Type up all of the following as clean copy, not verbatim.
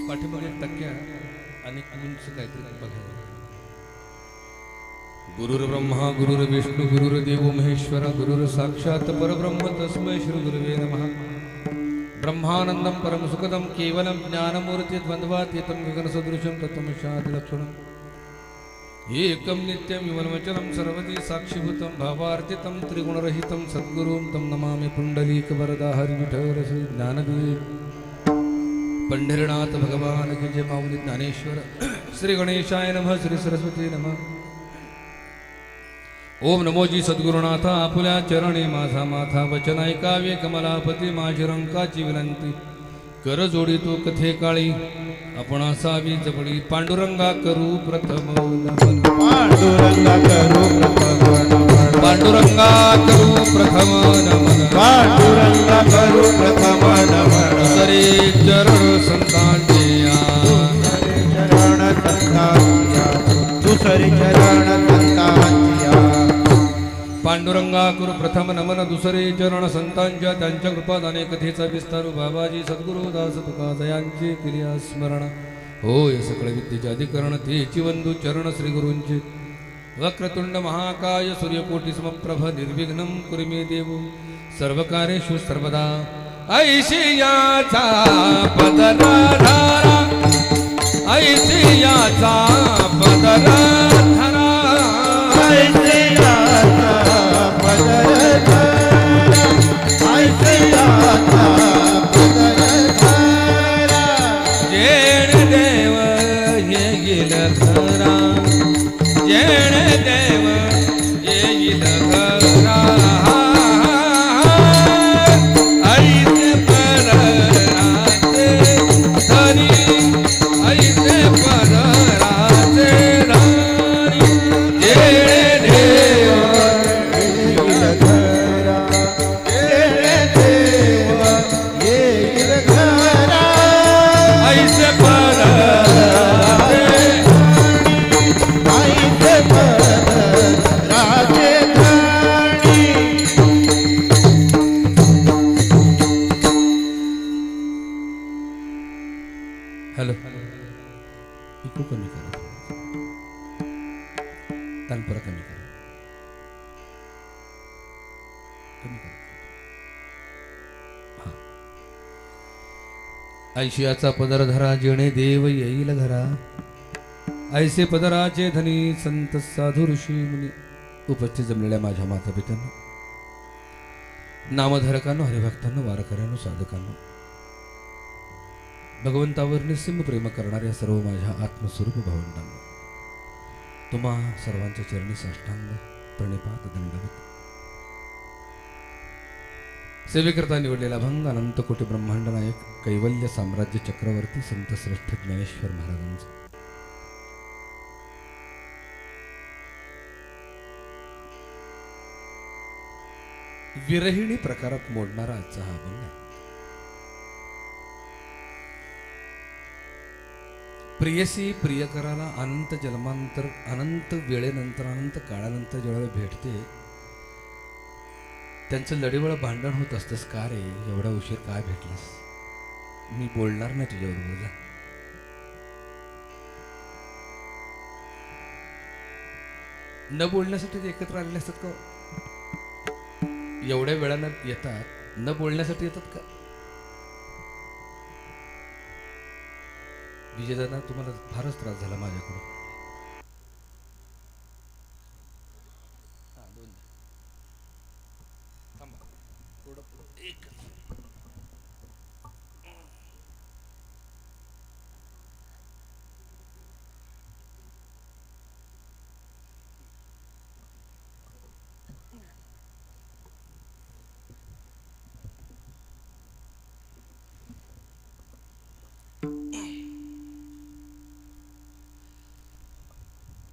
पाठीमागे एक टक्क्या आणि उंच काहीतरी बघायला. गुरुर्ब्रह्मा गुरुर्विष्णू गुरुर्देव महेश्वर गुरुर साक्षात परब्रह्म तस्मै श्री गुरुवे नमः. ब्रह्मानंदं परम सुखदं केवलं ज्ञानमूर्ति द्वंद्वातीतं गगनसदृशं तत्त्वमशादिलक्षणम् एकं नित्यं विमलवचनं सर्वदी साक्षीभूतं भावार्थितं त्रिगुणरहितं सद्गुरुं तं नमामि पुंडलीकवरदा हरिविठ्ठल श्री ज्ञानदेव पंढरीनाथ भगवान की जय. माऊली ज्ञानेश्वर. श्री गणेशाय नमः. श्री सरस्वती नमः. ओम नमोजी सद्गुरुनाथा आपुल्या चरणी माझा माथा वचन ऐकावे कमलापती माझी रंकाची विनंती कर जोडी तो कथे काळी आपण असावी जवळी पांडुरंगा करू प्रथम नमन. पांडुरंगा करू प्रथम नमन. पांडुरंगा करू प्रथम नमन. पांडुरंगा करू प्रथम नमन. सरे चरण संतांचे चरण संतांच्या दुसरे चरण संतांच्या. पांडुरंगा करू प्रथम नमन दुसरे चरण संतांच्या त्यांच्या कृपादाने कथेचा विस्तार बाबाजी सद्गुरु दास तुकादयांचे क्रिया स्मरण होय सकळ विद्येचे अधिकरण तेची वंदू चरण श्री गुरूंचे. वक्रतुंड महाकाय सूर्यकोटी समप्रभ निर्विघ्नं कुरु मे देव सर्वकार्येषु सर्वदा. ऐशियाचा पदरा धारा ऐशियाचा पदरा धारा जेण देव येईल घरा जेण देव येईल घरा ऐसे परराचे धनी ऐसे परराचे धनी जेण देव येईल घरा जेण देव येईल घरा ऐसे परराचे ऐसे परराचे धनी. हॅलो इको कमी करा तानपुरा कमी करा कमी करा. ऐशियाचा पदर धरा जेणे देव येईल घरा ऐसे पदराचे धनी संत साधू ऋषी मुनी उपस्थित जमलेल्या माझ्या माता पित्यांनो नामधारकांनो हरिभक्तांनो वारकऱ्यांनो साधकांनो भगवंतावर निस्सीम प्रेम करणाऱ्या सर्व माझ्या आत्मस्वरूप भावंडांनो तुम्हा सर्वांच्या चरणी साष्टांग प्रणिपात दंडवत. सेवेकरता निवडलेला भंग अनंत कोटी ब्रह्मांड नायक कैवल्य साम्राज्य चक्रवर्ती संत श्रेष्ठ ज्ञानेश्वर महाराजांचा विरहिणी प्रकारात मोडणारा आजचा हा अभंग आहे. प्रियसी प्रियकराला अनंत जन्मांतर अनंत वेळेनंतर अनंत काळानंतर ज्यावेळेला भेटते त्यांचं लढीवळ भांडण होत असतंच. का रे एवढा उशीर काय भेटलास मी बोलणार नाही तुझ्याबरोबर जा. न बोलण्यासाठी ते एकत्र आलेले असतात का? एवढ्या वेळानं येतात न बोलण्यासाठी येतात का? विजयदादा तुम्हाला फारच त्रास झाला माझ्याकडून.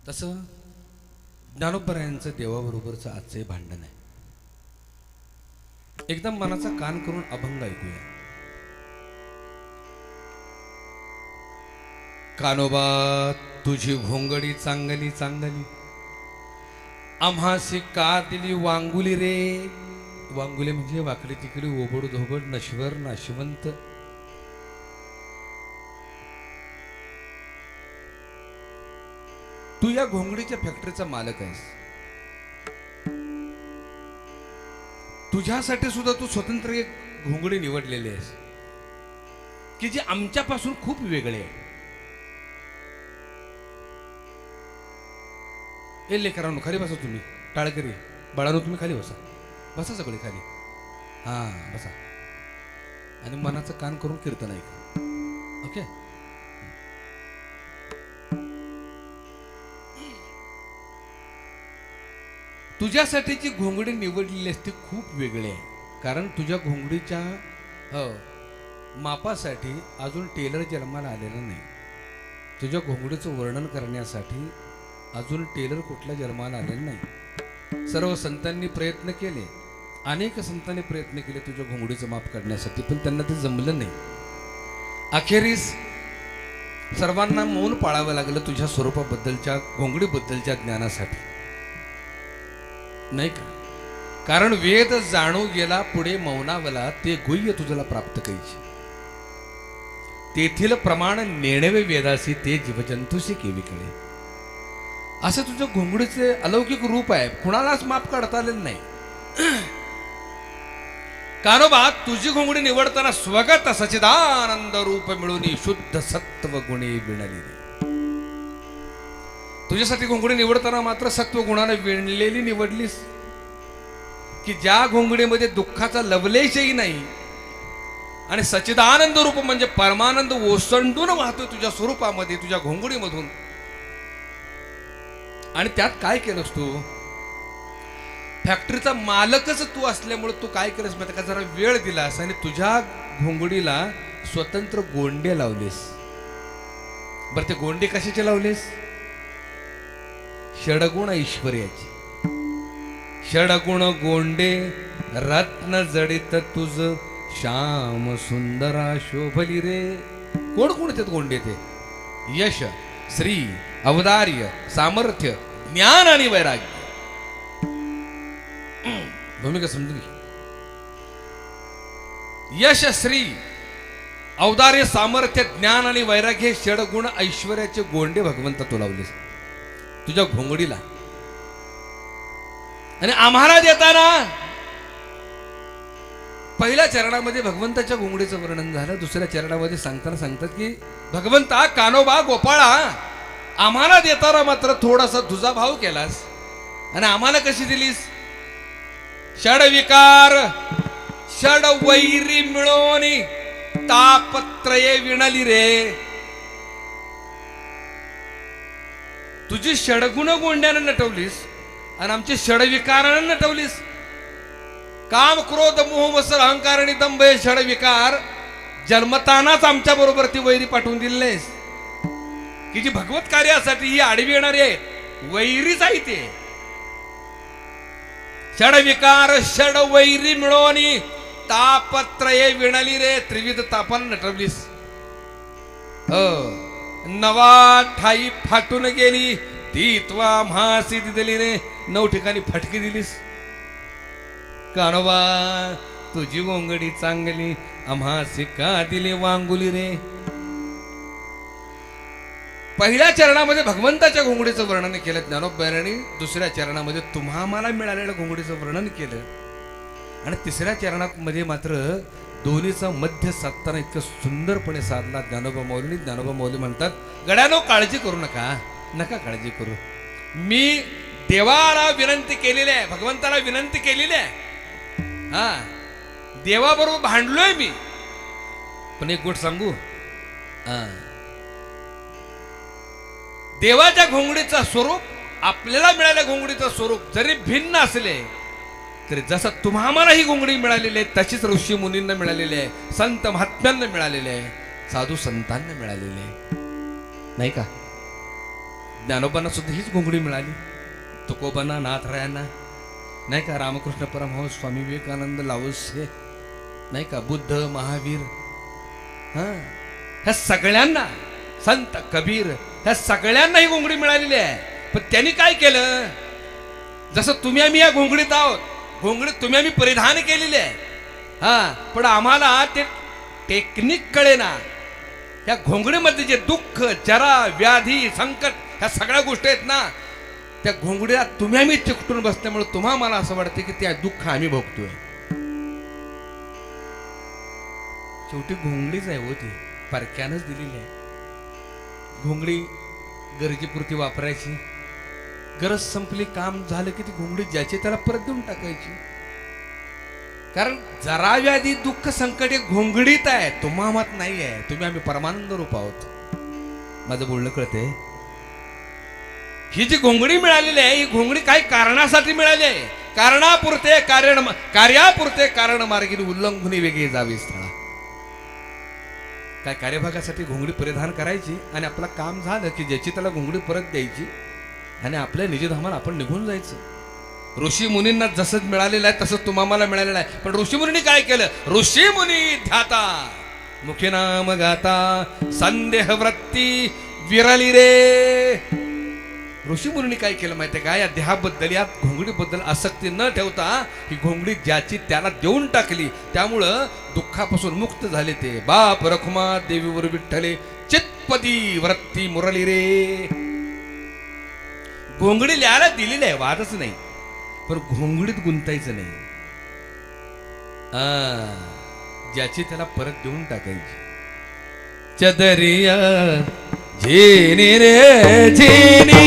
तसं ज्ञानोबरायांचं देवाबरोबरचं आजचे भांडण आहे. एकदम मनाचा कान करून अभंग ऐकूया. कानोबा तुझी घोंगडी चांगली चांगली आम्हासी का दिली वांगुली रे. वांगुले म्हणजे वाकडी तिकडी ओबड धोबड नश्वर नाशिवंत तू या घोंगडीच्या फॅक्टरीचा मालक आहेस. तुझ्यासाठी सुद्धा तू स्वतंत्र एक घोंगडी निवडलेली आहेस की जी आमच्यापासून खूप वेगळी आहे. ए लेकरांनो खाली बसा, तुम्ही टाळकरी बाळांनो तुम्ही खाली बसा, बसा सगळे खाली. हा बसा आणि मनाचं कान करून कीर्तन ऐका. ओके. तुझ्यासाठी जी घोंगडी निवडलेली असते खूप वेगळी आहे. कारण तुझ्या घोंगडीच्या मापासाठी अजून टेलर जन्माला आलेला नाही. तुझ्या घोंगडीचं वर्णन करण्यासाठी अजून टेलर कुठल्या जन्माला आलेला नाही. सर्व संतांनी प्रयत्न केले, अनेक संतांनी प्रयत्न केले तुझ्या घोंगडीचं माप काढण्यासाठी, पण त्यांना ते जमलं नाही. अखेरीस सर्वांना मौन पाळावं लागलं तुझ्या स्वरूपाबद्दलच्या घोंगडीबद्दलच्या ज्ञानासाठी, नाही का? कारण वेद जाणू गेला पुढे मौनावला, ते गुह्य तुझला प्राप्त कैची. तेथील प्रमाण नेणवे वेदासी, ते जीवजंतुशी केवी कळे. असं तुझं घोंगडीचे अलौकिक रूप आहे, कुणालाच माप काढता आलेलं नाही. कानोबा तुझी घोंगडी निवडताना स्वगत सचिदानंद रूप मिळून शुद्ध सत्व गुणे विणली. तुझ्यासाठी घोंगडी निवडताना मात्र सत्व गुणाने विणलेली निवडलीस, की ज्या घोंगडीमध्ये दुःखाचा लवलेशही नाही आणि सचिदानंद रूप म्हणजे परमानंद ओसंडून वाहतोय तुझ्या स्वरूपामध्ये, तुझ्या घोंगडीमधून. आणि त्यात काय केलंस तू? फॅक्टरीचा मालकच तू असल्यामुळे तू काय केलंस माहिती का? जरा वेळ दिलास आणि तुझ्या घोंगडीला स्वतंत्र गोंडे लावलेस. बरं ते गोंडे कशाचे लावलेस? षडगुण ऐश्वर्याची. षडगुण गोंडे रत्न जडित तुझ श्याम सुंदरा शोभली रे. कोण कोण येतात गोंडे? ते यश, श्री, औदार्य, सामर्थ्य, ज्ञान आणि वैराग्य. भूमिका समजून घे. यश, श्री, औदार्य, सामर्थ्य, ज्ञान आणि वैराग्य हे षडगुण ऐश्वर्याचे गोंडे भगवंत तू लावलेस तुझ्या घोंगडीला. आणि आम्हाला देताना पहिल्या चरणामध्ये भगवंताच्या घोंगडीचं वर्णन झालं. दुसऱ्या चरणामध्ये सांगतात की भगवंता कानोबा गोपाळा, आम्हाला देताना मात्र थोडासा तुझा भाव केलास आणि आम्हाला कशी दिलीस? षड विकार षड वैरी मिळून तापत्रये विणली रे. तुझी षडगुण गोंड्यानं नटवलीस आणि आमची षडविकारानं नटवलीस. काम, क्रोध, मोह, मत्सर, अहंकार आणि दंभ हे षडविकार जन्मतानाच आमच्या बरोबर ती वैरी पाठवून दिली नाहीस, की जी भगवत कार्यासाठी ही आडवी येणारी आहे. वैरीच आहे ते. षडविकार षड वैरी मिळून तापत्रये विणली रे. त्रिविध तापानं नटवलीस. नवा ठाई फाटून गेली ती त्वा म्हासी दिली रे. 9 ठिकाणी फटकी दिलीस. कानोबा तुझी गोंगडी चांगली, आम्हासी का दिली वांगुली रे. पहिल्या चरणामध्ये भगवंताच्या घोंगडीचं वर्णन केलं ज्ञानोबांनी, दुसऱ्या चरणामध्ये तुम्हा मला मिळालेल्या घोंगडीचं वर्णन केलं, आणि तिसऱ्या चरणामध्ये मात्र दोन्हीचा मध्य साधताना इतकं सुंदरपणे साधला ज्ञानोबा माऊलींनी. ज्ञानोबा माऊली म्हणतात, गड्यानो काळजी करू नका, नका काळजी करू. मी देवाला विनंती केलेली आहे, भगवंताला विनंती केलेली आहे. हा, देवाबरोबर भांडलोय मी. पण एक गोष्ट सांगू, देवाच्या घोंगडीचं स्वरूप आपल्याला मिळालेल्या घोंगडीचं स्वरूप जरी भिन्न असले तरी जसं तुम्हाला ही घोंगडी मिळालेली आहे तशीच ऋषी मुनींना मिळालेली आहे, संत महात्म्यांना मिळालेली आहे, साधू संतांना मिळालेली आहे, नाही का? ज्ञानोबांना सुद्धा हीच घोंगडी मिळाली, तुकोबांना, नाथरायांना, नाही का? रामकृष्ण परमहंस, स्वामी विवेकानंद, लाओत्से, नाही का? बुद्ध, महावीर, ह्या सगळ्यांना, संत कबीर, ह्या सगळ्यांना ही घोंगडी मिळालेली आहे. पण त्यांनी काय केलं? जसं तुम्ही आम्ही या घोंगडीत आहोत, घोंगडी तुम्ही आम्ही परिधान केलेली आहे, पण आम्हाला ते टेक्निक कळेना. या घोंगडीमध्ये जे दुःख, जरा, व्याधी, संकट ह्या सगळ्या गोष्टी आहेत ना, त्या घोंगडीला तुम्ही आम्ही चिकटून बसल्यामुळे तुम्हाला मला असं वाटतं की त्या दुःख आम्ही भोगतोय. शेवटी घोंगडीच आहे होती, परक्यानंच दिलेली आहे. घोंगडी गरजेपुरती वापरायची, गरज संपली, काम झालं की ती घोंगडी ज्याची त्याला परत देऊन टाकायची. कारण जरा व्याधी दुःख संकट हे घोंगडीत आहे, तुम्हामात नाही आहे. तुम्ही आम्ही परमानंद रूप आहोत. माझं बोलणं कळतंय? ही जी घोंगडी मिळालेली आहे, ही घोंगडी काही कारणासाठी मिळाली आहे. कारणापुरते कार्यापुरते कारण मार्गी उल्लंघुनी वेगळी जावी स्थळा. काय कार्यभागासाठी घोंगडी परिधान करायची आणि आपलं काम झालं की ज्याची त्याला घोंगडी परत द्यायची आणि आपल्या निजधामाला आपण निघून जायचं. ऋषी मुनींना जसं मिळालेलं आहे तसंच तुम्हाला मिळालेलं आहे. पण ऋषी मुनींनी काय केलं? ऋषी मुनी ध्याता मुखे नाम गाता संदेह वृत्ती विरली रे. ऋषी मुनींनी काय केलं माहितीये का? या देहाबद्दल, या घोंगडीबद्दल आसक्ती न ठेवता ही घोंगडी ज्याची त्याला देऊन टाकली. त्यामुळं दुःखापासून मुक्त झाले ते. बाप रखुमा देवीवर विठ्ठले चितपदी वृत्ती मुरली रे. घोंगडी लिहायला दिलेली आहे, वादच नाही, पण घोंगडीत गुंतायचं नाही. ज्याची त्याला परत देऊन टाकायची. चदरिया झिनी रे झिनी,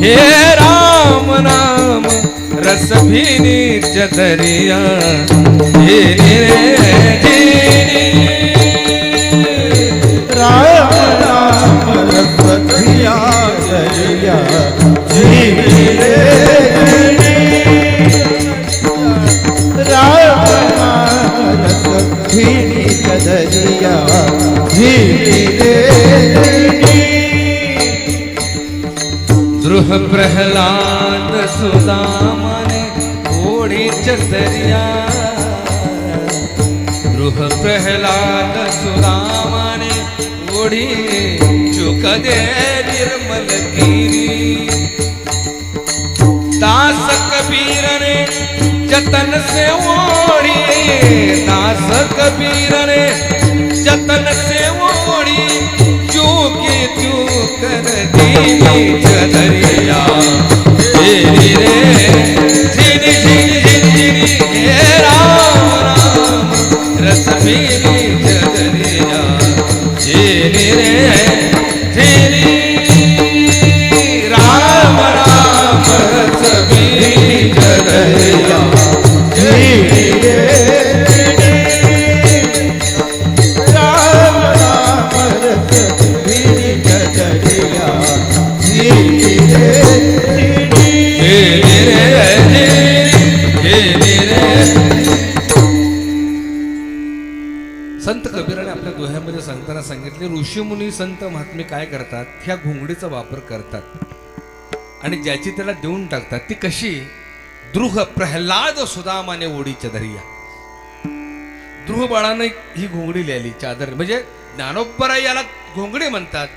हे राम नाम रस भीनी. चदरिया झिनी रे झिनी, राम नाम रस धिया दरिया झिनी रे झिनी, राम नाम रस धिनी दरिया झिनी रे झिनी. द्रुह प्रहलाद सुदामाने ओढी चदरिया. द्रुह प्रहलाद सुदामाने ओढी चुक दे निर्मल गिरी. दास कबीर ने जतन से ओढ़ी, दास कबीर ने जतन से ओढ़ी, चूकी चूक दीनी चदरिया झिनी रे झिनी झिनी झिनी झिनी, हे राम राम रस भीनी. चदरिया झिनी रे झिनी, राम राम रस भीनी. चदरिया झिनी रे झिनी, राम नाम रस धिनी दरिया झिनी रे झिनी. संत कबीराने आपल्या दोह्यामध्ये सांगताना सांगितले, ऋषीमुनी संत महात्मे काय करतात? ह्या घोंगडीचा वापर करतात आणि ज्याची त्याला देऊन टाकतात. ती कशी? द्रुह प्रल्हाद सुदामाने ओढीच्या दरिया. द्रुह बाळाने ही घोंगडी लिहिली, चादर. म्हणजे ज्ञानोबराय याला घोंगडी म्हणतात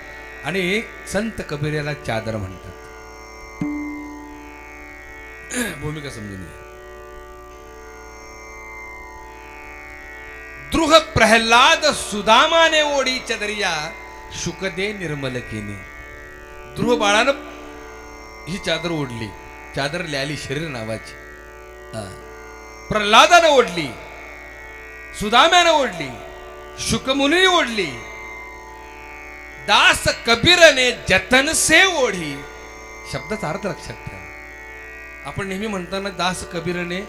आणि संत कबीर याला चादर म्हणतात. भूमिका समजून घ्या. द्रुह प्रल्हाद सुदामाने ओढीच्या दरिया शुकदे निर्मल केने. द्रुह बाळानं ही चादर ओढली, चादर लिहिली शरीर नावाची. प्रल्हादानं ओढली, सुदाम्यानं ओढली, शुकमुनी ओढली, दास कबीरने जतन से ओढी. शब्दाचा अर्थ लक्षात ठेवा. आपण नेहमी म्हणताना दास कबीरने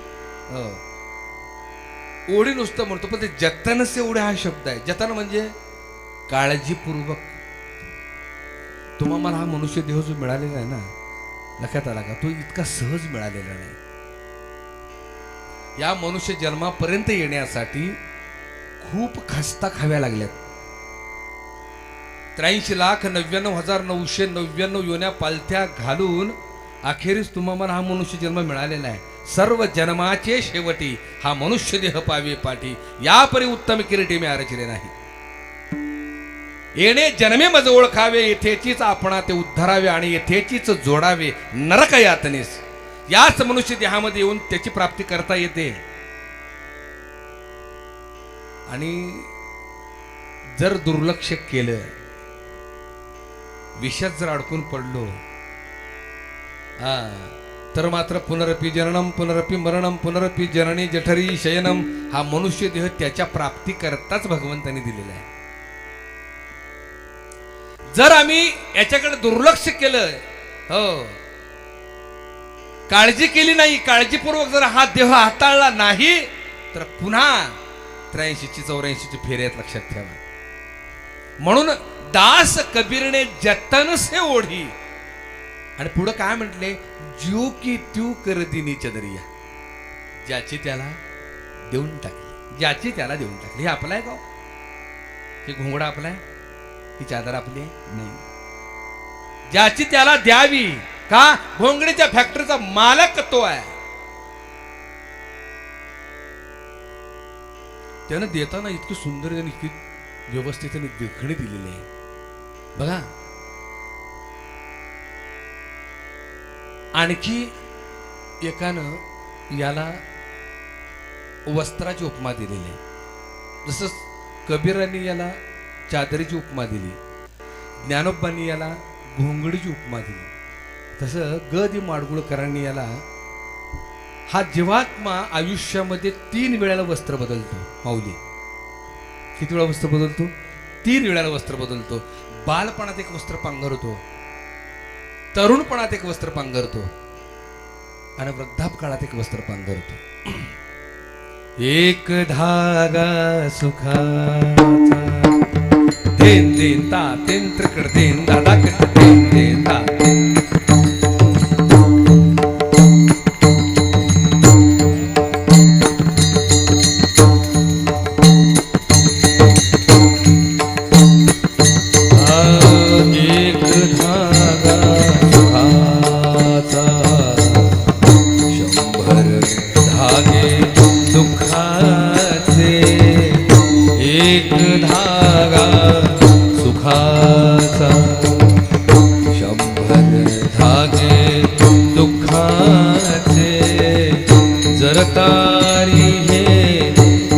ओढी नुसतं म्हणतो, पण ते जतन से ओढे हा शब्द आहे. जतन म्हणजे काळजीपूर्वक. तुम्हाला हा मनुष्य देह जो मिळालेला आहे ना, लक्षात आला का? तो इतका सहज मिळालेला नाही. या मनुष्य जन्मापर्यंत येण्यासाठी खूप खस्ता खाव्या लागल्यात. 83,99,999 योन्या पालथ्या घालून अखेरीस तुम्हाला हा मनुष्य जन्म मिळालेला आहे. सर्व जन्माचे शेवटी हा मनुष्य देह पावे पाठी, यापरी उत्तम किरीटी मी आरचिले नाही. येणे जन्मे मज ओळखावे, येथेचीच आपणा ते उद्धारावे आणि येथेचीच जोडावे नरक यातनेस. याच मनुष्य देहामध्ये येऊन त्याची प्राप्ती करता येते. आणि जर दुर्लक्ष केलं, विषयात जर अडकून पडलो हा तर मात्र पुनरपी जननम पुनरपी मरणम पुनरपी जननी जठरी शयनम हा मनुष्य देह त्याच्या प्राप्ती करताच भगवंतांनी दिलेला आहे. जर आम्ही याच्याकडे दुर्लक्ष केलं हो काळजी केली नाही काळजीपूर्वक जर हा देह हाताळला नाही तर पुन्हा 83ची 84ची फेऱ्यात लक्षात ठेवा. म्हणून दास कबीरने जतन से ओढी आणि पुढे काय म्हटले जीव की त्यू कर दिनी चदरिया ज्याची त्याला देऊन टाकली ज्याची त्याला देऊन टाकली. हे आपलं आहे का हे घोंगडा आपला आहे ही चादर आपली आहे नाही ज्याची त्याला द्यावी का घोंगडीच्या फॅक्टरीचा मालक तो आहे. त्यानं देताना इतकी सुंदर आणि इतकी व्यवस्थित आणि देखणी दिलेली आहे बघा. आणखी एकानं याला वस्त्राची उपमा दिलेली आहे जसं कबीरांनी याला चादरीची उपमा दिली ज्ञानोबांनी याला घोंगडीची उपमा दिली तसं ग दि माडगुळकरांनी याला हा जीवात्मा आयुष्यामध्ये 3 वेळेला वस्त्र बदलतो. माऊली किती वेळा वस्त्र बदलतो 3 वेळेला वस्त्र बदलतो. बालपणात एक वस्त्र पांघरतो तरुणपणात एक वस्त्र पांघरतो आणि वृद्धापकाळात एक वस्त्र पांघरतो. एक धागा सुखाचा तेन तेन ता तेन त्रिकड तेन दादा कट तेन तेन ता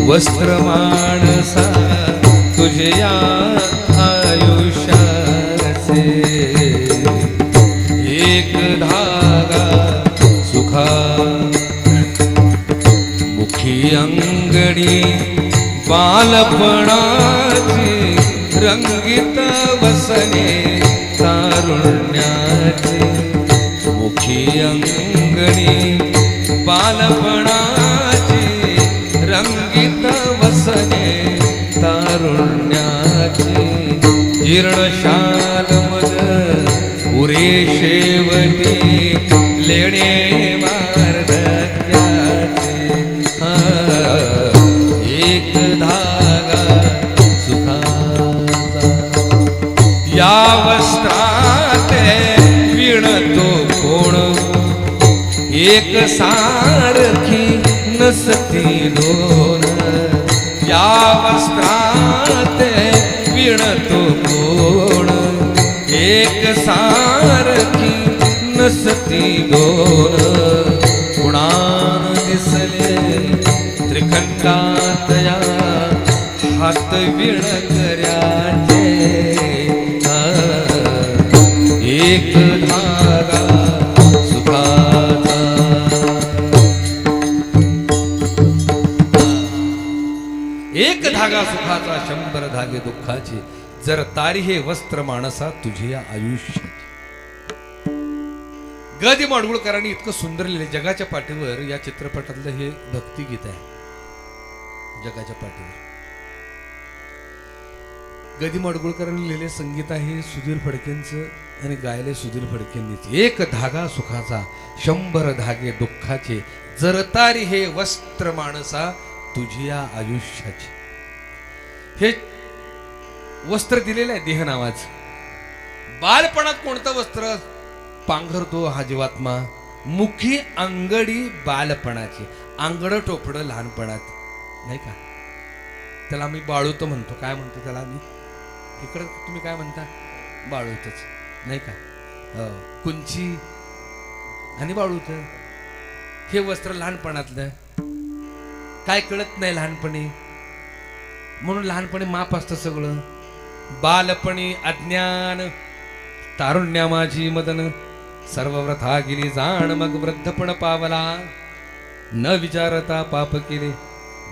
वस्त्र माणसा तुझ्या आयुष्याचे एक धागा सुखा मुखी अंगडी बालपणाची रंगीत वसने तारुण्याचे मुखी अंगडी बालपणाची रंगीत वसने तारुण्याची जीर्णशाल मद पुरे शेवटी लेणे वार्धक्याचे एक धागा सुखाचा या वस्त्रात विणतो कोण एक सारखी नसती दोन या वस्त्रात विणतो कोण एक सारखी नसती दोन गुणान दिसले त्रिखंडात या हात विणकऱ्याचे एक धागा सुखाचा एक धागा सुखाचा 100 धागे दुःखाचे जर तारी हे वस्त्र माणसा तुझे आयुष्य. ग दि माडगुळकरांनी इतकं सुंदर लिहिले. जगाच्या पाठीवर या चित्रपटातलं हे भक्तिगीत आहे. जगाच्या पाठीवर ग दि माडगुळकरांनी लिहिले संगीत आहे सुधीर फडकेंचं आणि गायले सुधीर फडकेंनीच. एक धागा सुखाचा 100 धागे दुःखाचे जर तारी हे वस्त्र माणसा तुझ्या आयुष्याचे. हे वस्त्र दिलेलं आहे देह नावाचं. बालपणात कोणतं वस्त्र पांघरतो हा जीवात्मा मुखी अंगडी बालपणाची अंगड टोपडं लहानपणात नाही का त्याला आम्ही बाळूत म्हणतो. काय म्हणतो त्याला आम्ही इकडं तुम्ही काय म्हणता बाळूतच नाही का कुंची आणि बाळूत हे वस्त्र लहानपणातलं काय कळत नाही लहानपणी म्हणून लहानपणी माप असतं सगळं. बालपणी अज्ञान तारुण्या माझी मदन सर्व व्रथा गेली जाण मग वृद्धपण पावला न विचारता पाप केले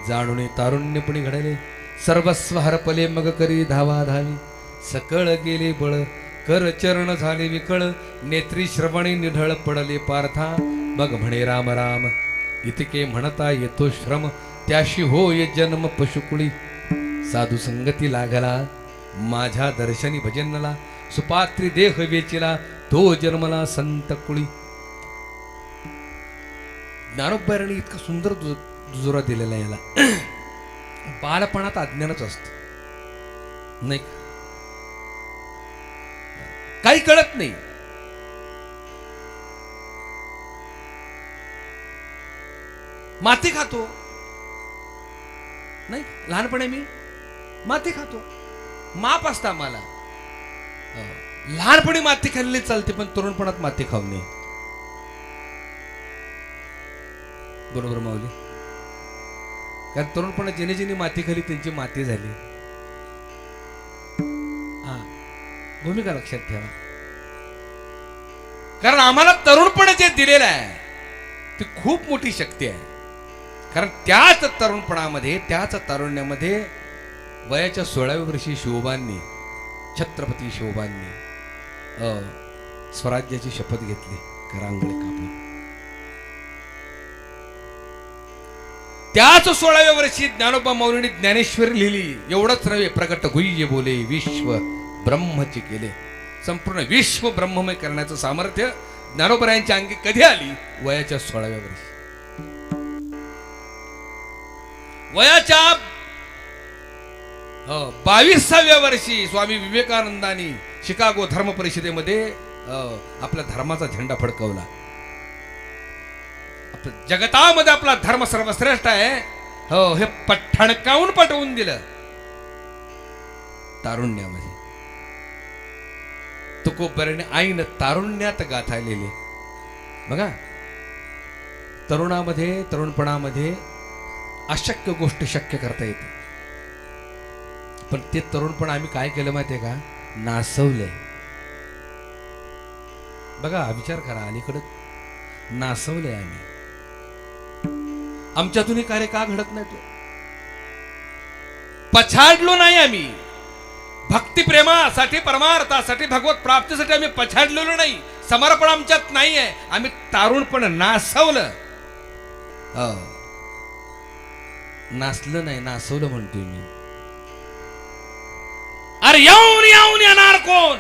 जाणून तारुण्यपणी घडले सर्वस्व हरपले मग करी धावा धावी सकळ गेले बळ कर चरण झाले विकळ नेत्री श्रवणी निढळ पडले पार्था मग म्हणे राम राम इतके म्हणता येतो श्रम त्याशी होय जन्म पशुकुळी साधू संगती लागला माझ्या दर्शनी भजनला सुपात्री देह वेचिला तो जन्मला संत कुळी. ज्ञानोबारांनी इतका सुंदर दुजोरा दिलेला याला. बालपणात अज्ञानच असत नाही, काही कळत नाही. माती खातो नाही, लहानपणी मी माती खातो, माप असता मला. लहानपणी माती खाल्ली चालते पण तरुणपणात माती खाऊ नये. बरोबर माऊली. कारण तरुणपणात जेणे जेणे माती खाली त्यांची माती झाली. हा, भूमिका लक्षात ठेवा. कारण आम्हाला तरुणपण जे दिलेलं आहे ती खूप मोठी शक्ती आहे. कारण त्याच तरुणपणामध्ये, त्याच तारुण्यामध्ये वयाच्या 16व्या वर्षी शिवबांनी, छत्रपती शिवबांनी स्वराज्याची शपथ घेतली. करांगळे कापून त्याच 16व्या वर्षी ज्ञानोबा माऊलींनी ज्ञानेश्वरी लिहिली. एवढंच नव्हे, प्रकट गुह्य बोले विश्व ब्रह्मचे केले. संपूर्ण विश्व ब्रह्ममय करण्याचं सामर्थ्य ज्ञानोबरायांच्या अंगी कधी आली? वयाच्या 16व्या वर्षी. वयाच्या 22व्या वर्षी स्वामी विवेकानंदांनी शिकागो धर्म परिषदेमध्ये आपल्या धर्माचा झेंडा फडकवला. जगतामध्ये आपला धर्म सर्वश्रेष्ठ आहे हो हे ठणकावून पटवून दिलं तारुण्यामध्ये. तुकोबराने आईन तारुण्यात गाथालेले बघा. तरुणामध्ये, तरुणपणामध्ये अशक्य गोष्ट शक्य करता येते. पण ते तरुणपण आम्ही काय केलं माहितीये का? नासवले. बघा, विचार करा, अलीकडे नासवले आम्ही. आमच्यातून हे कार्य का घडत नाही? तो पछाडलो नाही आम्ही. भक्ती प्रेमासाठी, परमार्थासाठी, भगवत प्राप्तीसाठी आम्ही पछाडलेलो नाही. समर्पण आमच्यात नाही आहे. आम्ही तारुणपण नासवलं. नाचलं नाही, नासवलं म्हणतोय मी. अरे येऊन येऊन येणार कोण?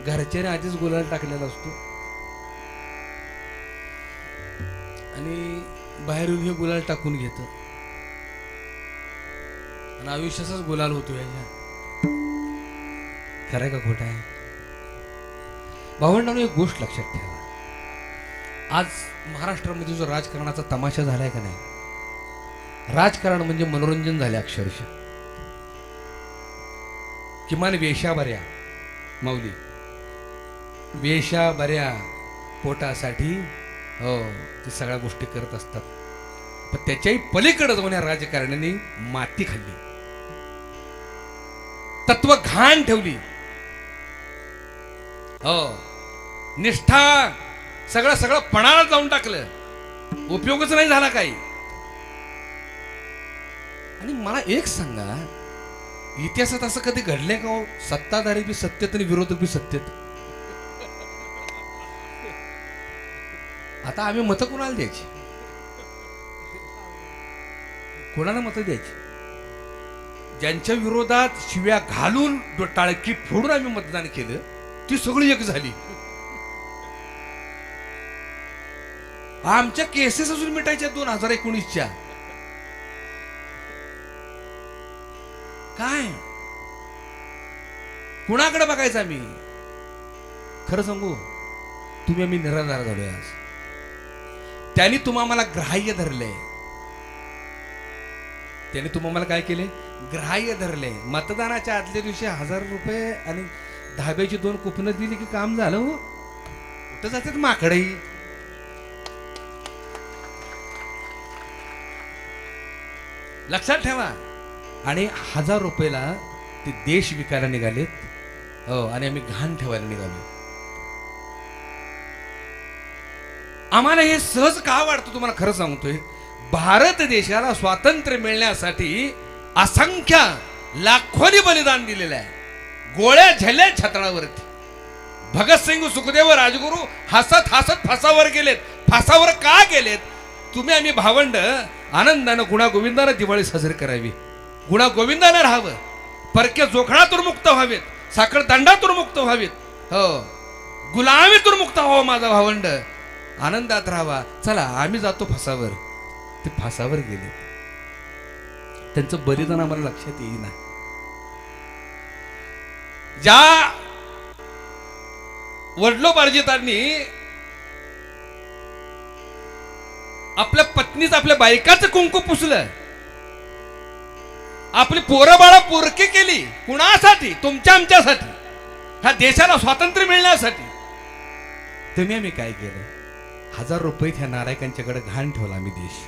घरच्याने आधीच गुलाल टाकलेला असतो आणि बाहेरून हे गुलाल टाकून घेत आणि आयुष्याचाच गुलाल होतो. याच्या खरं का खोटा आहे? भावंडांनो, एक गोष्ट लक्षात ठेवा. आज महाराष्ट्रामध्ये जो राजकारणाचा तमाशा झालाय का नाही, राजकारण म्हणजे मनोरंजन झाले अक्षरशः. किमान वेशा बऱ्या माऊली, वेशा बऱ्या पोटासाठी हो ते सगळ्या गोष्टी करत असतात. पण त्याच्याही पलीकडे जाऊन या राजकारण्यांनी माती खाल्ली, तत्व घाण ठेवली. हो, निष्ठा सगळं सगळं पणाला जाऊन टाकलं. उपयोगच नाही झाला काही. आणि मला एक सांगा, इतिहासात असं कधी घडलंय का हो? सत्ताधारी बी सत्तेत आणि विरोधक बी सत्तेत. आता आम्ही मतं कोणाला द्यायची? कोणाला मतं द्यायची? ज्यांच्या विरोधात शिव्या घालून टाळकी फोडून आम्ही मतदान केलं ती सगळी एक झाली. आमच्या केसेस अजून मिटायच्या 2019च्या. काय कुणाकडे बघायचं आम्ही? खरं सांगू, तुम्ही आम्ही निराधार झालोय आज. त्यांनी तुम्हाला ग्राह्य धरले. त्यांनी तुम्हाला काय केले? ग्राह्य धरले. मतदानाच्या आदल्या दिवशी 1000 रुपये आणि धाब्याची 2 कुपनं दिली की काम झालं. हो, कुठं जातात माकडे? लक्षात ठेवा. आणि 1000 रुपयाला ते देश विकायला निघालेत. हो, आणि आम्ही घाण ठेवायला निघालो. आम्हाला हे सहज का वाटतं तुम्हाला खरं सांगतोय. भारत देशाला स्वातंत्र्य मिळण्यासाठी असंख्य लाखोनी बलिदान दिलेलं आहे. गोळ्या झेल्या छत्रावरती. भगतसिंग, सुखदेव, राजगुरू हसत हसत फासावर गेलेत. फासावर का गेलेत? तुम्ही आम्ही भावंड आनंदानं गुणागोविंदानं दिवाळी साजरी करावी, गुणागोविंदानं राहावं, परक्या जोखडातून मुक्त व्हावेत, साखर दंडातून मुक्त व्हावेत, हो, गुलामीतून मुक्त व्हावं माझा भावंड, आनंदात राहावा. चला आम्ही जातो फासावर. ते फासावर गेले. त्यांचं बलिदान आम्हाला लक्षात येईना. ज्या वडलोपार्जितांनी आपल्या पत्नीच आपल्या बायकाचं कुंकू पुसलं, आपली पोरं बाळा पोरकी केली, कुणासाठी? तुमच्या आमच्यासाठी, ह्या देशाला स्वातंत्र्य मिळण्यासाठी. तुम्ही आम्ही काय केलं? 1000 रुपये ह्या नारायकांच्याकडे घाण ठेवला आम्ही देश.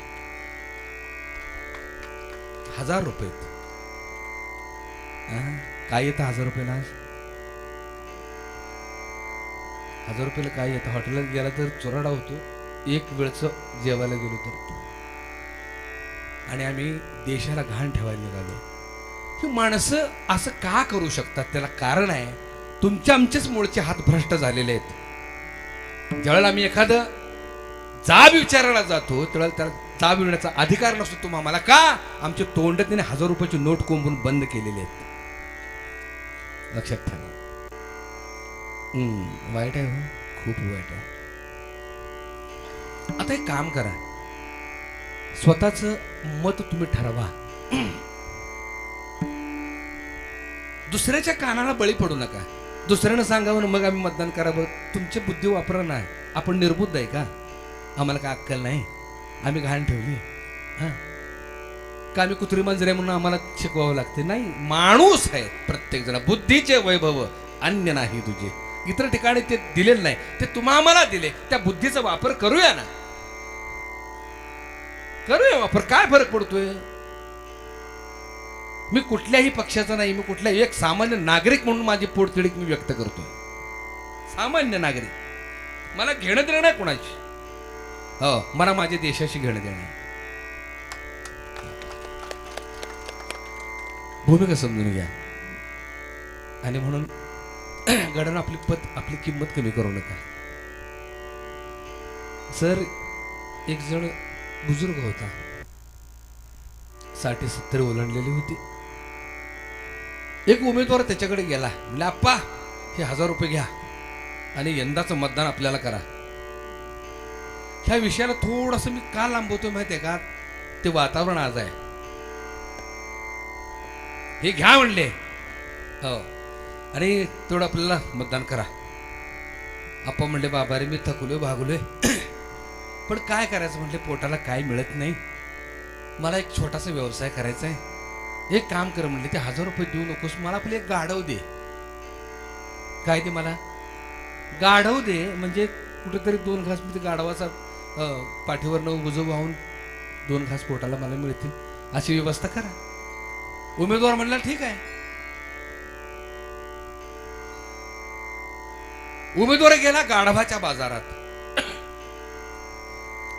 1000 रुपये काय येतं 1000 रुपयाला? 1000 रुपयाला काय येतं? हॉटेलात गेला तर चुराडा होतो, एक वेळचं जेवायला गेलो तर. आणि आम्ही देशाला घाण ठेवायला निघालो. ही माणसं असं का करू शकतात? त्याला कारण आहे, तुमच्या आमचेच मूळचे हात भ्रष्ट झालेले आहेत. ज्यावेळेला आम्ही एखादं जाब विचारायला जातो त्यावेळेला त्याला जाब विचारण्याचा अधिकार नसतो. तुम्ही आम्हाला का? आमचे तोंड त्याने 1000 रुपयाची नोट कोंबून बंद केलेले आहेत. लक्षात ठेवा. वाईट आहे हो, खूप वाईट आहे. आता एक काम करा, स्वतःच मत तुम्ही ठरवा. दुसऱ्याच्या कानाला बळी पडू नका. दुसऱ्यानं सांगावं मग आम्ही मतदान करावं. तुमची बुद्धी वापरा ना. आपण निर्बुद्ध आहे का? आम्हाला काय अक्कल नाही? आम्ही घाण ठेवली का? आम्ही कुत्री मांजरे म्हणून आम्हाला शिकवावं लागते? नाही, माणूस आहे प्रत्येक जण. बुद्धीचे वैभव अन्य नाही तुझे. इतर ठिकाणी ते दिलेलं नाही, ते तुम्हा आम्हाला दिले. त्या बुद्धीचा वापर करूया ना, करूया वापर. काय फरक पडतोय? मी कुठल्याही पक्षाचा नाही, मी कुठल्याही एक सामान्य नागरिक म्हणून माझी पोटतिडीक मी व्यक्त करतोय. सामान्य नागरिक, मला घेणं देणं नाही कोणाची. हो, मला माझ्या देशाशी घेणं देणं आहे. भूमिका समजून घ्या. आणि म्हणून गडानं आपली किंमत कमी करू नका. सर, एक जण बुजुर्ग होता, 60-70 ओलांडलेली होती. एक उमेदवार त्याच्याकडे गेला, म्हणजे आप्पा हे 1000 रुपये घ्या आणि यंदाचं मतदान आपल्याला करा. ह्या विषयाला थोडस मी का लांबवतोय माहितीये का? ते वातावरण आज आहे. हे घ्या म्हणले, हो, आणि तेवढं आपल्याला मतदान करा. आप्पा म्हणले, बाबा रे मी थकलोय भागलोय, पण काय करायचं म्हणले, पोटाला काय मिळत नाही, मला एक छोटासा व्यवसाय करायचा आहे. एक काम कर म्हणले, ते 1000 रुपये देऊ नकोस, मला आपले एक गाढव दे. काय दे? मला गाढव दे. म्हणजे कुठेतरी 2 घास मी गाढवाचा पाठीवरनं उजव वाहून 2 घास पोटाला मला मिळतील, अशी व्यवस्था करा. उमेदवार म्हणला ठीक आहे. उमेदवार गेला गाढवाच्या बाजारात,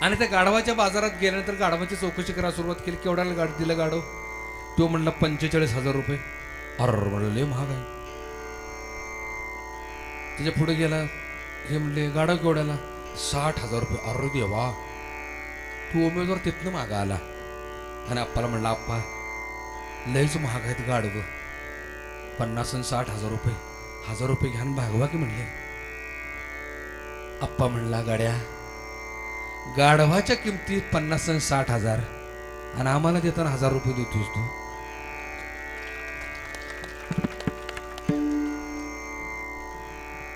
आणि त्या गाढवाच्या बाजारात गेल्यानंतर गाढवाची चौकशी करायला सुरुवात केली. केवढ्याला दिलं गाढव? तो म्हणला 45,000 रुपये. अरे म्हणलं लय महाग आहे. त्याच्या पुढे गेला, हे म्हणले गाढव केवढ्याला? 60,000 रुपये. अरे देवा. तो उमेदवार तिथनं मागा आला आणि आप्पाला म्हणला, आप्पा लयच महाग आहेत गाढव, 50 आणि 60,000 रुपये, 1000 रुपये घ्या आणि भागवा की म्हणले. आप्पा म्हणला, गाड्या, गाढवाच्या किमती 50 आणि 60,000 आणि आम्हाला देताना 1000 रुपये देतोस तू?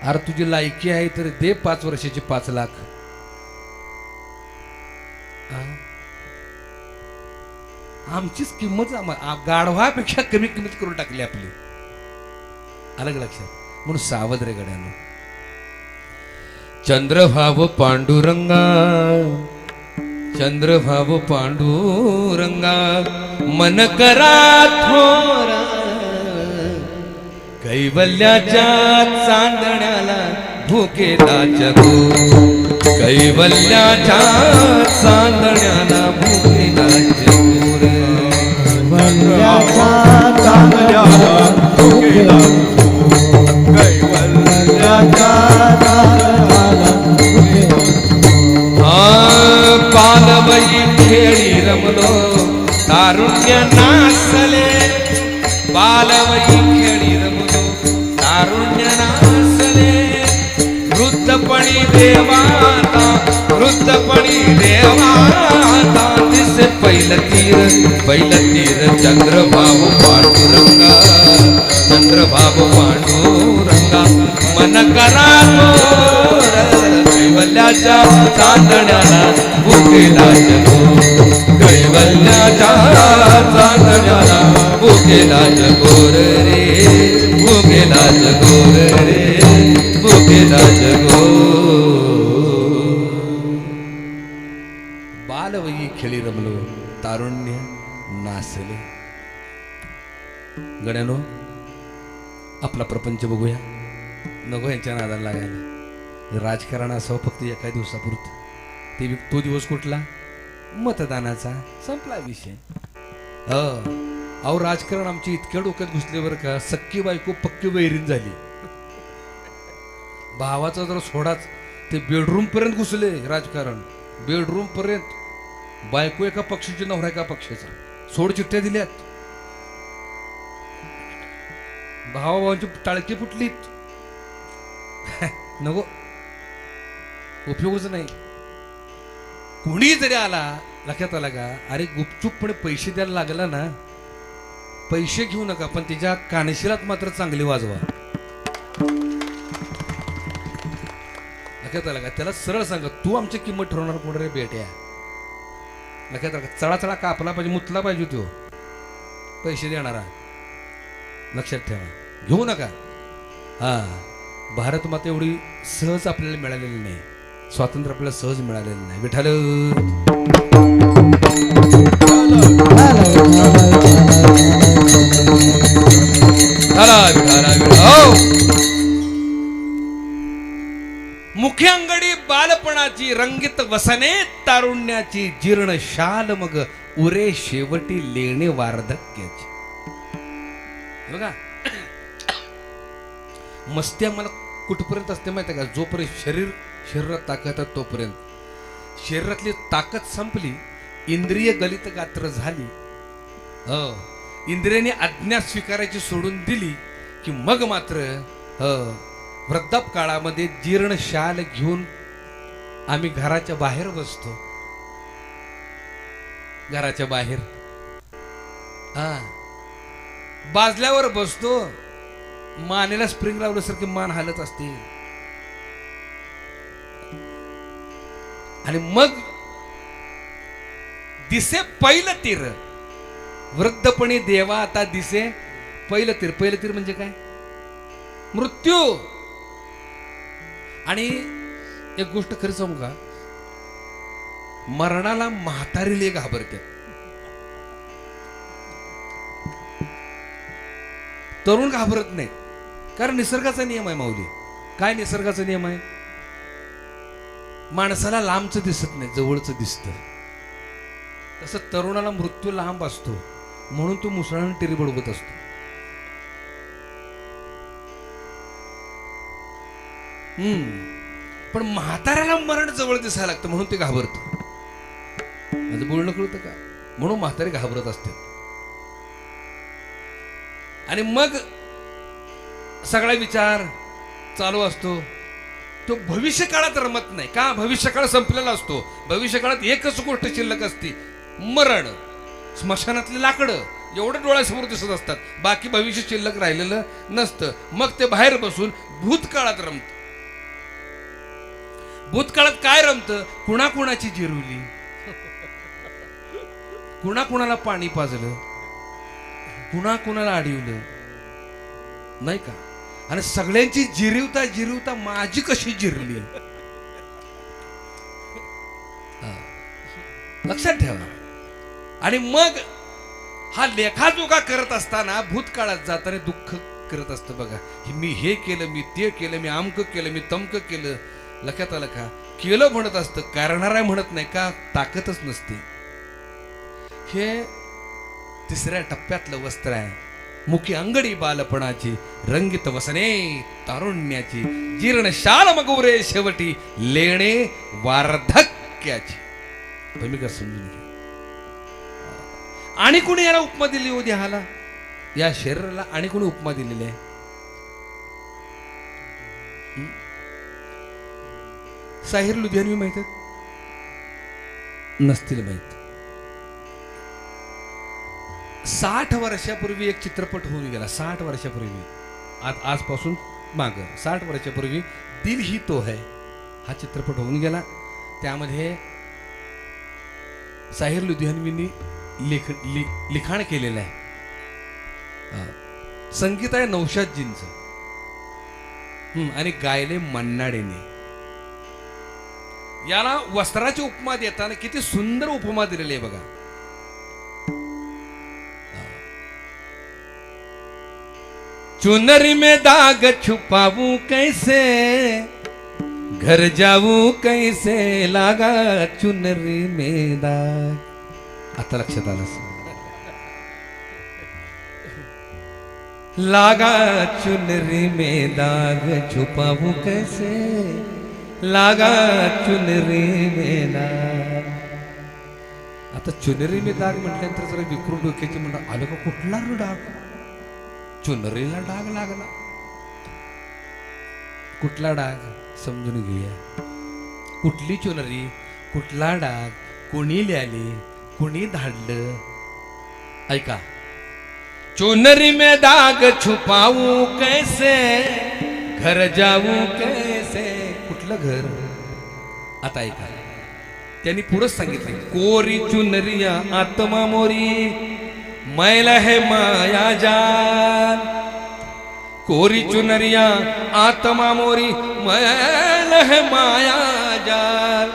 अरे तुझी लायकी आहे तर दे 5 वर्षाची 5 लाख. आमचीच किंमत गाढवापेक्षा कमी किंमत करून टाकली आपली. अलग लक्षात. म्हणून सावध रे गड्यानो. चंद्रभाव पांडुरंगा चंद्रभाव पांडुरंगा मन करा थोर कैवल्याच्या चांदण्याला भुकेला जगो कैवल्याच्या चांदण्याला भुकेला जगो रे. वल्याच्या चांदण्याला भुकेला कैवल्याच्या चांदण्याला भुकेला बालवयी खेळी रमलो तारुण्य नासले बालवयी खेळी रमलो तारुण्य नासले वृद्धपणी देवाता दिसे पहिलं तीर चंद्रभाव पांडुरंगा मन करा थोर कैवल्याच्या चांदण्याला भुकेला जगो कैवल्याच्या चांदण्याला भुकेला जगोर रे भुकेला जगोर रे भुकेला जगो. बालवयी खेळी रमलो तारुण्य नासले. गड्यानो आपला प्रपंच बघूया नको यांच्या नादाला लागायला. राजकारण असावं फक्त एका दिवसापुरतं ते तो दिवस कुठला मतदानाचा संपला विषय. अहो राजकारण आमची इतक्या डोक्यात घुसले बरं का सक्की बायको पक्की वैरीण झाली. भावाचा जर सोडाच ते बेडरूम पर्यंत घुसले राजकारण बेडरूम पर्यंत. बायको एका पक्षाची नवरा एका पक्षाचा सोड चिठ्ठ्या दिल्यात. भावाभावांची टाळकी फुटलीत. नको उपयोगच नाही. कोणी जरी आला लक्षात आला का अरे गुपचूपपणे पैसे द्यायला लागला ना पैसे घेऊ नका पण तिच्या कानशिलात मात्र चांगली वाजवा. लक्षात आला का त्याला सरळ सांगा तू आमची किंमत ठरवणार कोण रे बेट्या. लक्षात आला का चळा कापला पाहिजे मुतला पाहिजे तो पैसे देणारा. लक्षात ठेवा घेऊ नका. हा भारत माता एवढी सहज आपल्याला मिळालेली नाही. स्वातंत्र्य आपल्याला सहज मिळालेलं नाही. विठाल मुख्य अंगडी बालपणाची रंगीत वसने तारुण्याची जीर्ण शाल मग उरे शेवटी लेणे वार्धक्याची. बघा मस्ती आम्हाला कुठपर्यंत असते माहिती आहे का जोपर्यंत शरीरात ताकद आहे तोपर्यंत. शरीरातली ताकद संपली इंद्रिय गलित गात्र झाली इंद्रियाने आज्ञा स्वीकारायची सोडून दिली की मग मात्र वृद्धापकाळामध्ये जीर्ण शाल घेऊन आम्ही घराच्या बाहेर बसतो. घराच्या बाहेर बाजल्यावर बसतो. मानेला स्प्रिंग लावल्यासारखी मान हालत असते आणि मग दिसे पहिलं तीर. वृद्धपणी देवा आता दिसे पहिलं तीर. पहिलं तीर म्हणजे काय मृत्यू. आणि एक गोष्ट खरी सांगू का मरणाला म्हातारीले घाबरतात. तरुण घाबरत नाही कारण निसर्गाचा नियम आहे माऊली. काय निसर्गाचा नियम आहे माणसाला लांबच दिसत नाही जवळच दिसतं. तसं तरुणाला मृत्यू लांब असतो म्हणून तो मुसळाने टिरी बडवत असतो. पण म्हाताऱ्याला मरण जवळ दिसायला लागतं म्हणून ते घाबरत. माझं बोलणं कळतं का म्हणून म्हातारे घाबरत असते. आणि मग सगळा विचार चालू असतो. तो भविष्य काळात रमत नाही का भविष्य काळ संपलेला असतो. भविष्य काळात एकच गोष्ट शिल्लक असते मरण. स्मशानातले लाकडं एवढं डोळ्यासमोर दिसत असतात बाकी भविष्य शिल्लक राहिलेलं नसतं. मग ते बाहेर बसून भूतकाळात रमत. भूतकाळात काय रमतं कुणाकुणाची जिरवली कुणाकुणाला पाणी पाजलं कुणाकुणाला अडवलं नाही का. आणि सगळ्यांची जिरवता जिरवता माझी कशी जिरली. लक्षात ठेवा. आणि मग हा लेखाजोखा करत असताना भूतकाळात जाताना दुःख करत असतं बघा. मी हे केलं, मी ते केलं, मी आमकं केलं, मी तमकं केलं. लक्षात आलं का? केलं म्हणत असतं, करणारा म्हणत नाही का? ताकदच नसते. हे तिसऱ्या टप्प्यातलं वस्त्र आहे. मुखी अंगडी बालपणाची, रंगीत वसने तारुण्याची, जीर्ण शाल मगुरे शेवटी लेणे वार्धक्याची. भूमिका समजून घ्या. आणि कोणी याला उपमा दिली हो देहाला, या शरीराला आणि कोणी उपमा दिलेली आहे? साहिर लुधियानवी माहित आहेत? नसतील माहित. 60 वर्षापूर्वी एक चित्रपट होऊन गेला. 60 वर्षापूर्वी, आजपासून माग 60 वर्षापूर्वी दिल ही तो है हा चित्रपट होऊन गेला. त्यामध्ये साहिर लुधियानवींनी लिखाण केलेलं आहे. संगीत आहे नौशादजींचं आणि गायले मन्नाडेने. याला वस्त्राची उपमा देताना किती सुंदर उपमा दिलेली आहे बघा. चुनरी में दाग छुपाऊं कैसे, घर जाऊं कैसे, लागा चुनरी में दाग. आता लक्षात आलं. लागा चुनरी में दाग छुपाऊं कैसे, लागा चुनरी में दाग. आता चुनरी में दाग म्हटल्यानंतर जरा विकृत डोक्याची म्हणा आलं का कुठला डाग? चुनरीला डाग लागला. कुठला डाग समजून घेऊया. कुठली चुनरी, कुठला डाग, कोणी लिहिली, कोणी धाडलं? ऐका. चुनरी में दाग छुपाऊं कैसे, घर जाऊं कैसे. कुठलं घर? आता ऐका. त्यांनी पुढंच सांगितले. कोरी चुनरिया आत्मा मोरी, मैल है माया जाल. कोरी चुनरिया आत्मा मोरी, मैल है माया जाल.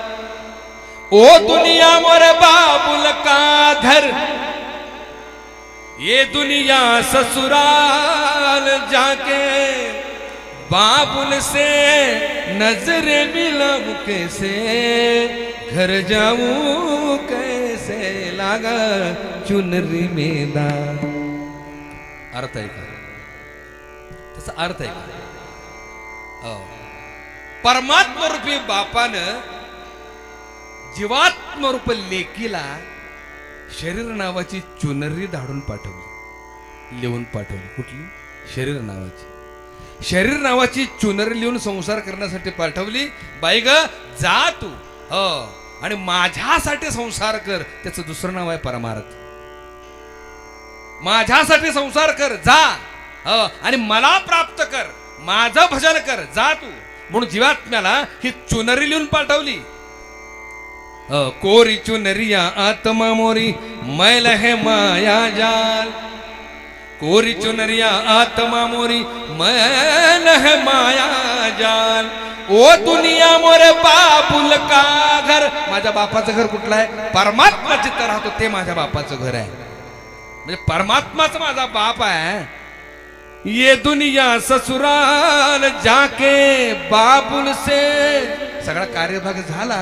ओ दुनिया मोरे बाबुल का घर, ये दुनिया ससुराल जाके, बाबुल से नजरे मिलाऊं कैसे, घर जाऊं कैसे, लागा चुनरी में दाग. अर्थ आहे का? त्याचा अर्थ आहे का? परमात्मा रूपी बापानं जीवात्म रूप लेकीला शरीर नावाची चुनरी धाडून पाठवली, लिहून पाठवली. कुठली? शरीर नावाची. शरीर नावाची चुनरी लिहून संसार करण्यासाठी पाठवली. बाई ग जा तू, आणि माझ्यासाठी संसार कर. त्याचं दुसरं नाव आहे परमार्थ. माझ्यासाठी संसार कर, जा, आणि मला प्राप्त कर, माझं भजन कर, जा तू. म्हणून जीवात्म्याला ही चुनरी लिहून पाठवली. कोरी चुनरिया आत्मा मोरी, मैल है माया जाल. कोरी चुनरिया आत्मा मोरी, मैल है माया जाल. ओ दुनिया मोरे बाबुल का घर. माझ्या बापाचं घर कुठलं आहे? परमात्मा जिथं राहतो ते माझ्या बापाचं घर आहे. म्हणजे परमात्माच माझा बाप आहे. ये दुनिया ससुराल जाके, बाबुल से. सगळा कार्यभाग झाला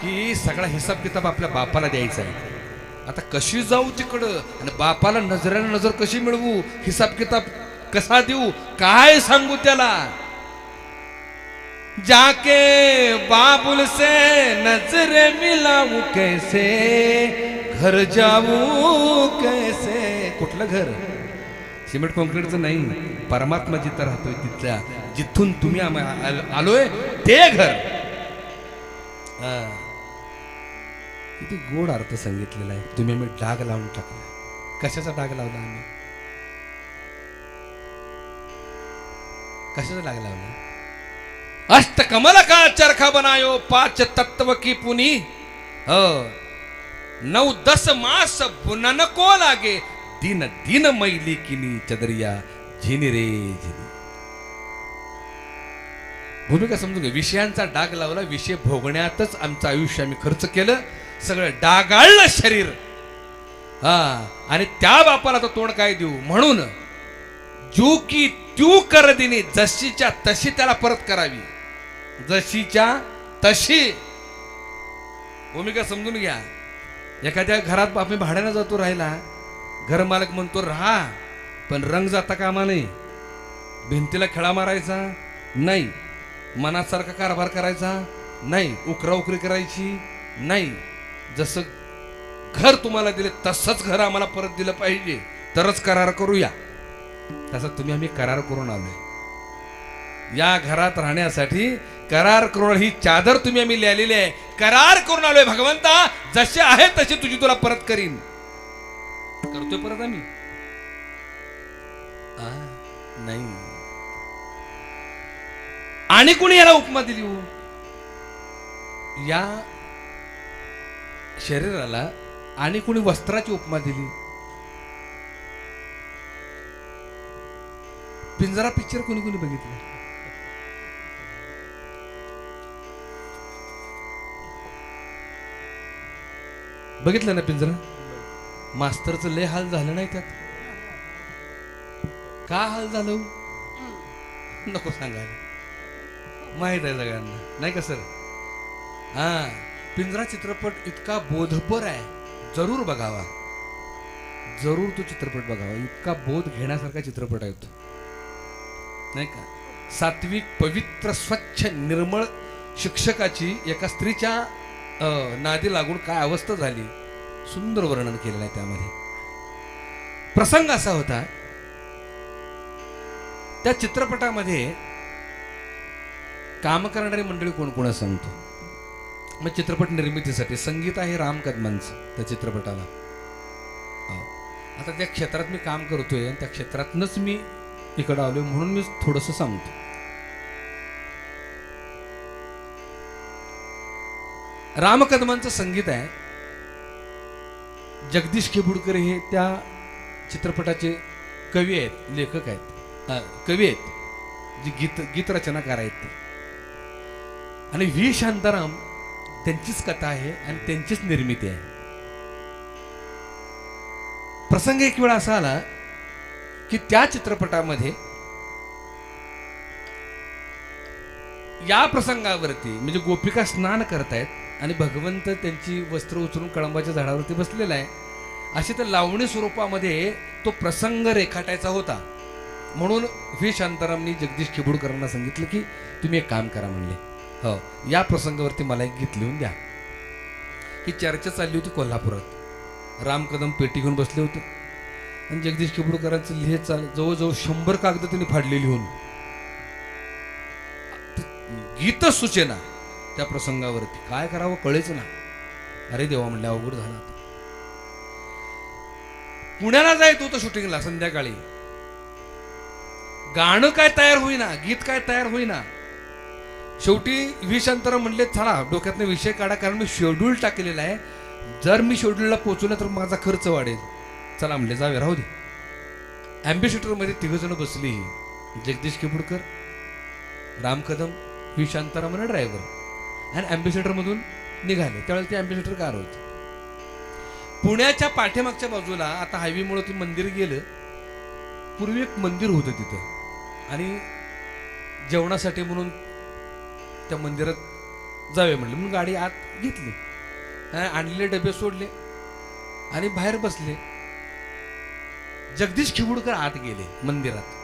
की सगळा हिसाब किताब आपल्या बापाला द्यायचा आहे. आता कशी जाऊ तिकडं आणि बापाला नजरेला नजर कशी मिळवू, हिसाब किताब कसा देऊ, काय सांगू त्याला? जाके बाबुल से नजरे मिलाऊं कैसे, घर जाऊं कैसे. कुठलं घर? सिमेंट कॉन्क्रीटचं नाही. परमात्मा जिथं राहतोय तिथल्या, जिथून तुम्ही आलोय ते घर. किती गोड अर्थ सांगितलेला आहे. तुम्ही आम्ही डाग लावून टाकला. कशाचा डाग लावला आम्ही? कशाचा डाग लावला? अष्ट कमल का चरखा बनायो, 5 तत्व की पुनी. 9-10 मास बुनन को लागे, दिन दिन मैली किनी चदरिया झिनी रे झिनी. भूमिका समजून घ्या. विषयांचा डाग लावला. विषय भोगण्यातच आमचं आयुष्य आम्ही खर्च केलं सगळं डागाळलं शरीर. हा, आणि त्या बापाला तो तोंड काय देऊ, म्हणून जू की त्यू कर दिनी, जशीच्या तशी त्याला परत करावी, जशीच्या तशी. भूमिका समजून घ्या. एखाद्या घरात आपण भाड्यानं जातो राहायला, घर मालक म्हणतो राहा, पण रंग जाता कामा नाही, भिंतीला खेळा मारायचा नाही, मनासारखा कारभार करायचा नाही, उकरा उकरी करायची नाही. जसं घर तुम्हाला दिले तसंच घर आम्हाला परत दिलं पाहिजे, तरच करार करूया. तसं तुम्ही आम्ही करार करून आलोय. या घरात राहण्यासाठी करार करून, ही चादर तुम्ही आम्ही लिहिलेली आहे, करार करून आलोय. भगवंता जसे आहे तशी तुझी तुला परत करीन. करतोय परत आम्ही? नाही. आणि कोणी याला उपमा दिली हो? या शरीराला आणि कोणी वस्त्राची उपमा दिली? पिंजरा पिक्चर कोणी कोणी बघितलं? बघितलं ना पिंजरा? मास्तरचं लय हाल झालं नाही त्यात? का हाल झालं नको सांगायला, माहित आहे सगळ्यांना, नाही का सर? हा, पिंजरा चित्रपट इतका बोधपर आहे, जरूर बघावा, जरूर तो चित्रपट बघावा. इतका बोध घेण्यासारखा चित्रपट आहे तो, नाही का? सात्विक, पवित्र, स्वच्छ, निर्मळ शिक्षकाची एका स्त्रीच्या नादी लागून काय अवस्था झाली, सुंदर वर्णन केलेलं आहे त्यामध्ये. प्रसंग असा होता, त्या चित्रपटामध्ये काम करणारी मंडळी कोण कोण सांगतो. मग चित्रपट निर्मितीसाठी संगीत आहे राम कदमांचं त्या चित्रपटाला. आता त्या क्षेत्रात मी काम करतोय आणि त्या क्षेत्रातनच मी इकडं आलोय, म्हणून मी थोडंसं सांगतो. राम कदमांचं संगीत आहे. जगदीश खेबुडकर हे त्या चित्रपटाचे कवी आहेत, लेखक आहेत, कवी आहेत, जे गीत रचनाकार आहेत ते. आणि व्ही शांताराम त्यांचीच कथा आहे आणि त्यांचीच निर्मिती आहे. प्रसंग एक वेळा असा आला की त्या चित्रपटामध्ये या प्रसंगावरती म्हणजे गोपिका स्नान करतायत आणि भगवंत त्यांची वस्त्र उचलून कळंबाच्या झाडावरती बसलेला आहे, अशी तर लावणी स्वरूपामध्ये तो प्रसंग रेखाटायचा होता. म्हणून व्ही शांतारामनी जगदीश खेबुडकरांना सांगितलं की तुम्ही एक काम करा, म्हणले हो, या प्रसंगावरती मला एक गीत लिहून द्या. ही चर्चा चालली होती कोल्हापुरात. राम कदम पेटी घेऊन बसले होते आणि जगदीश खेबुडकरांचं लिहित चाल, जवळजवळ 100 कागद त्यांनी फाडले लिहून. गीत सुचेना त्या प्रसंगावरती, काय करावं कळेच ना. अरे देवा म्हणले, अवघड झाला. पुण्याला जायत होतं शूटिंगला संध्याकाळी, गाणं काय तयार होईना, गीत काय तयार होईना. शेवटी व्ही शांताराम म्हणले चला डोक्यातनं विषय काढा, कारण मी शेड्यूल टाकलेला आहे, जर मी शेड्यूलला पोहोचलो तर माझा खर्च वाढेल. चला म्हणले जावे, राहू दे. अँबेसिडर मध्ये 3 जण बसली, जगदीश खेबुडकर, राम कदम, व्ही शांताराम आणि ड्रायव्हर, आणि अँबेसिडर मधून निघाले. त्यावेळेला ते अँबेसिडर कार होते. पुण्याच्या पाठीमागच्या बाजूला, आता हायवेमुळे ते मंदिर गेलं, पूर्वी एक मंदिर होतं तिथं, आणि जेवणासाठी म्हणून त्या मंदिरात जावे म्हणले म्हणून गाडी आत घेतली, आणलेले डबे सोडले आणि बाहेर बसले. जगदीश खेबुडकर आत गेले मंदिरात,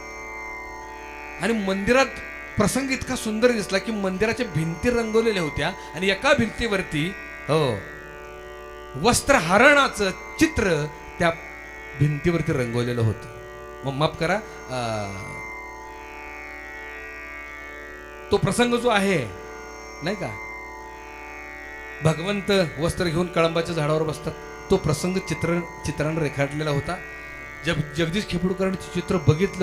आणि मंदिरात प्रसंग इतका सुंदर दिसला की मंदिराच्या भिंती रंगवलेल्या होत्या आणि एका भिंतीवरती वस्त्रहरणाचं चित्र त्या भिंतीवरती रंगवलेलं होतं. मग माफ करा, तो प्रसंग जो आहे नाही का, भगवंत वस्त्र घेऊन कळंबाच्या झाडावर बसतात, तो प्रसंग चित्रानं रेखाटलेला होता. जगदीश खेबुडकरांनी चित्र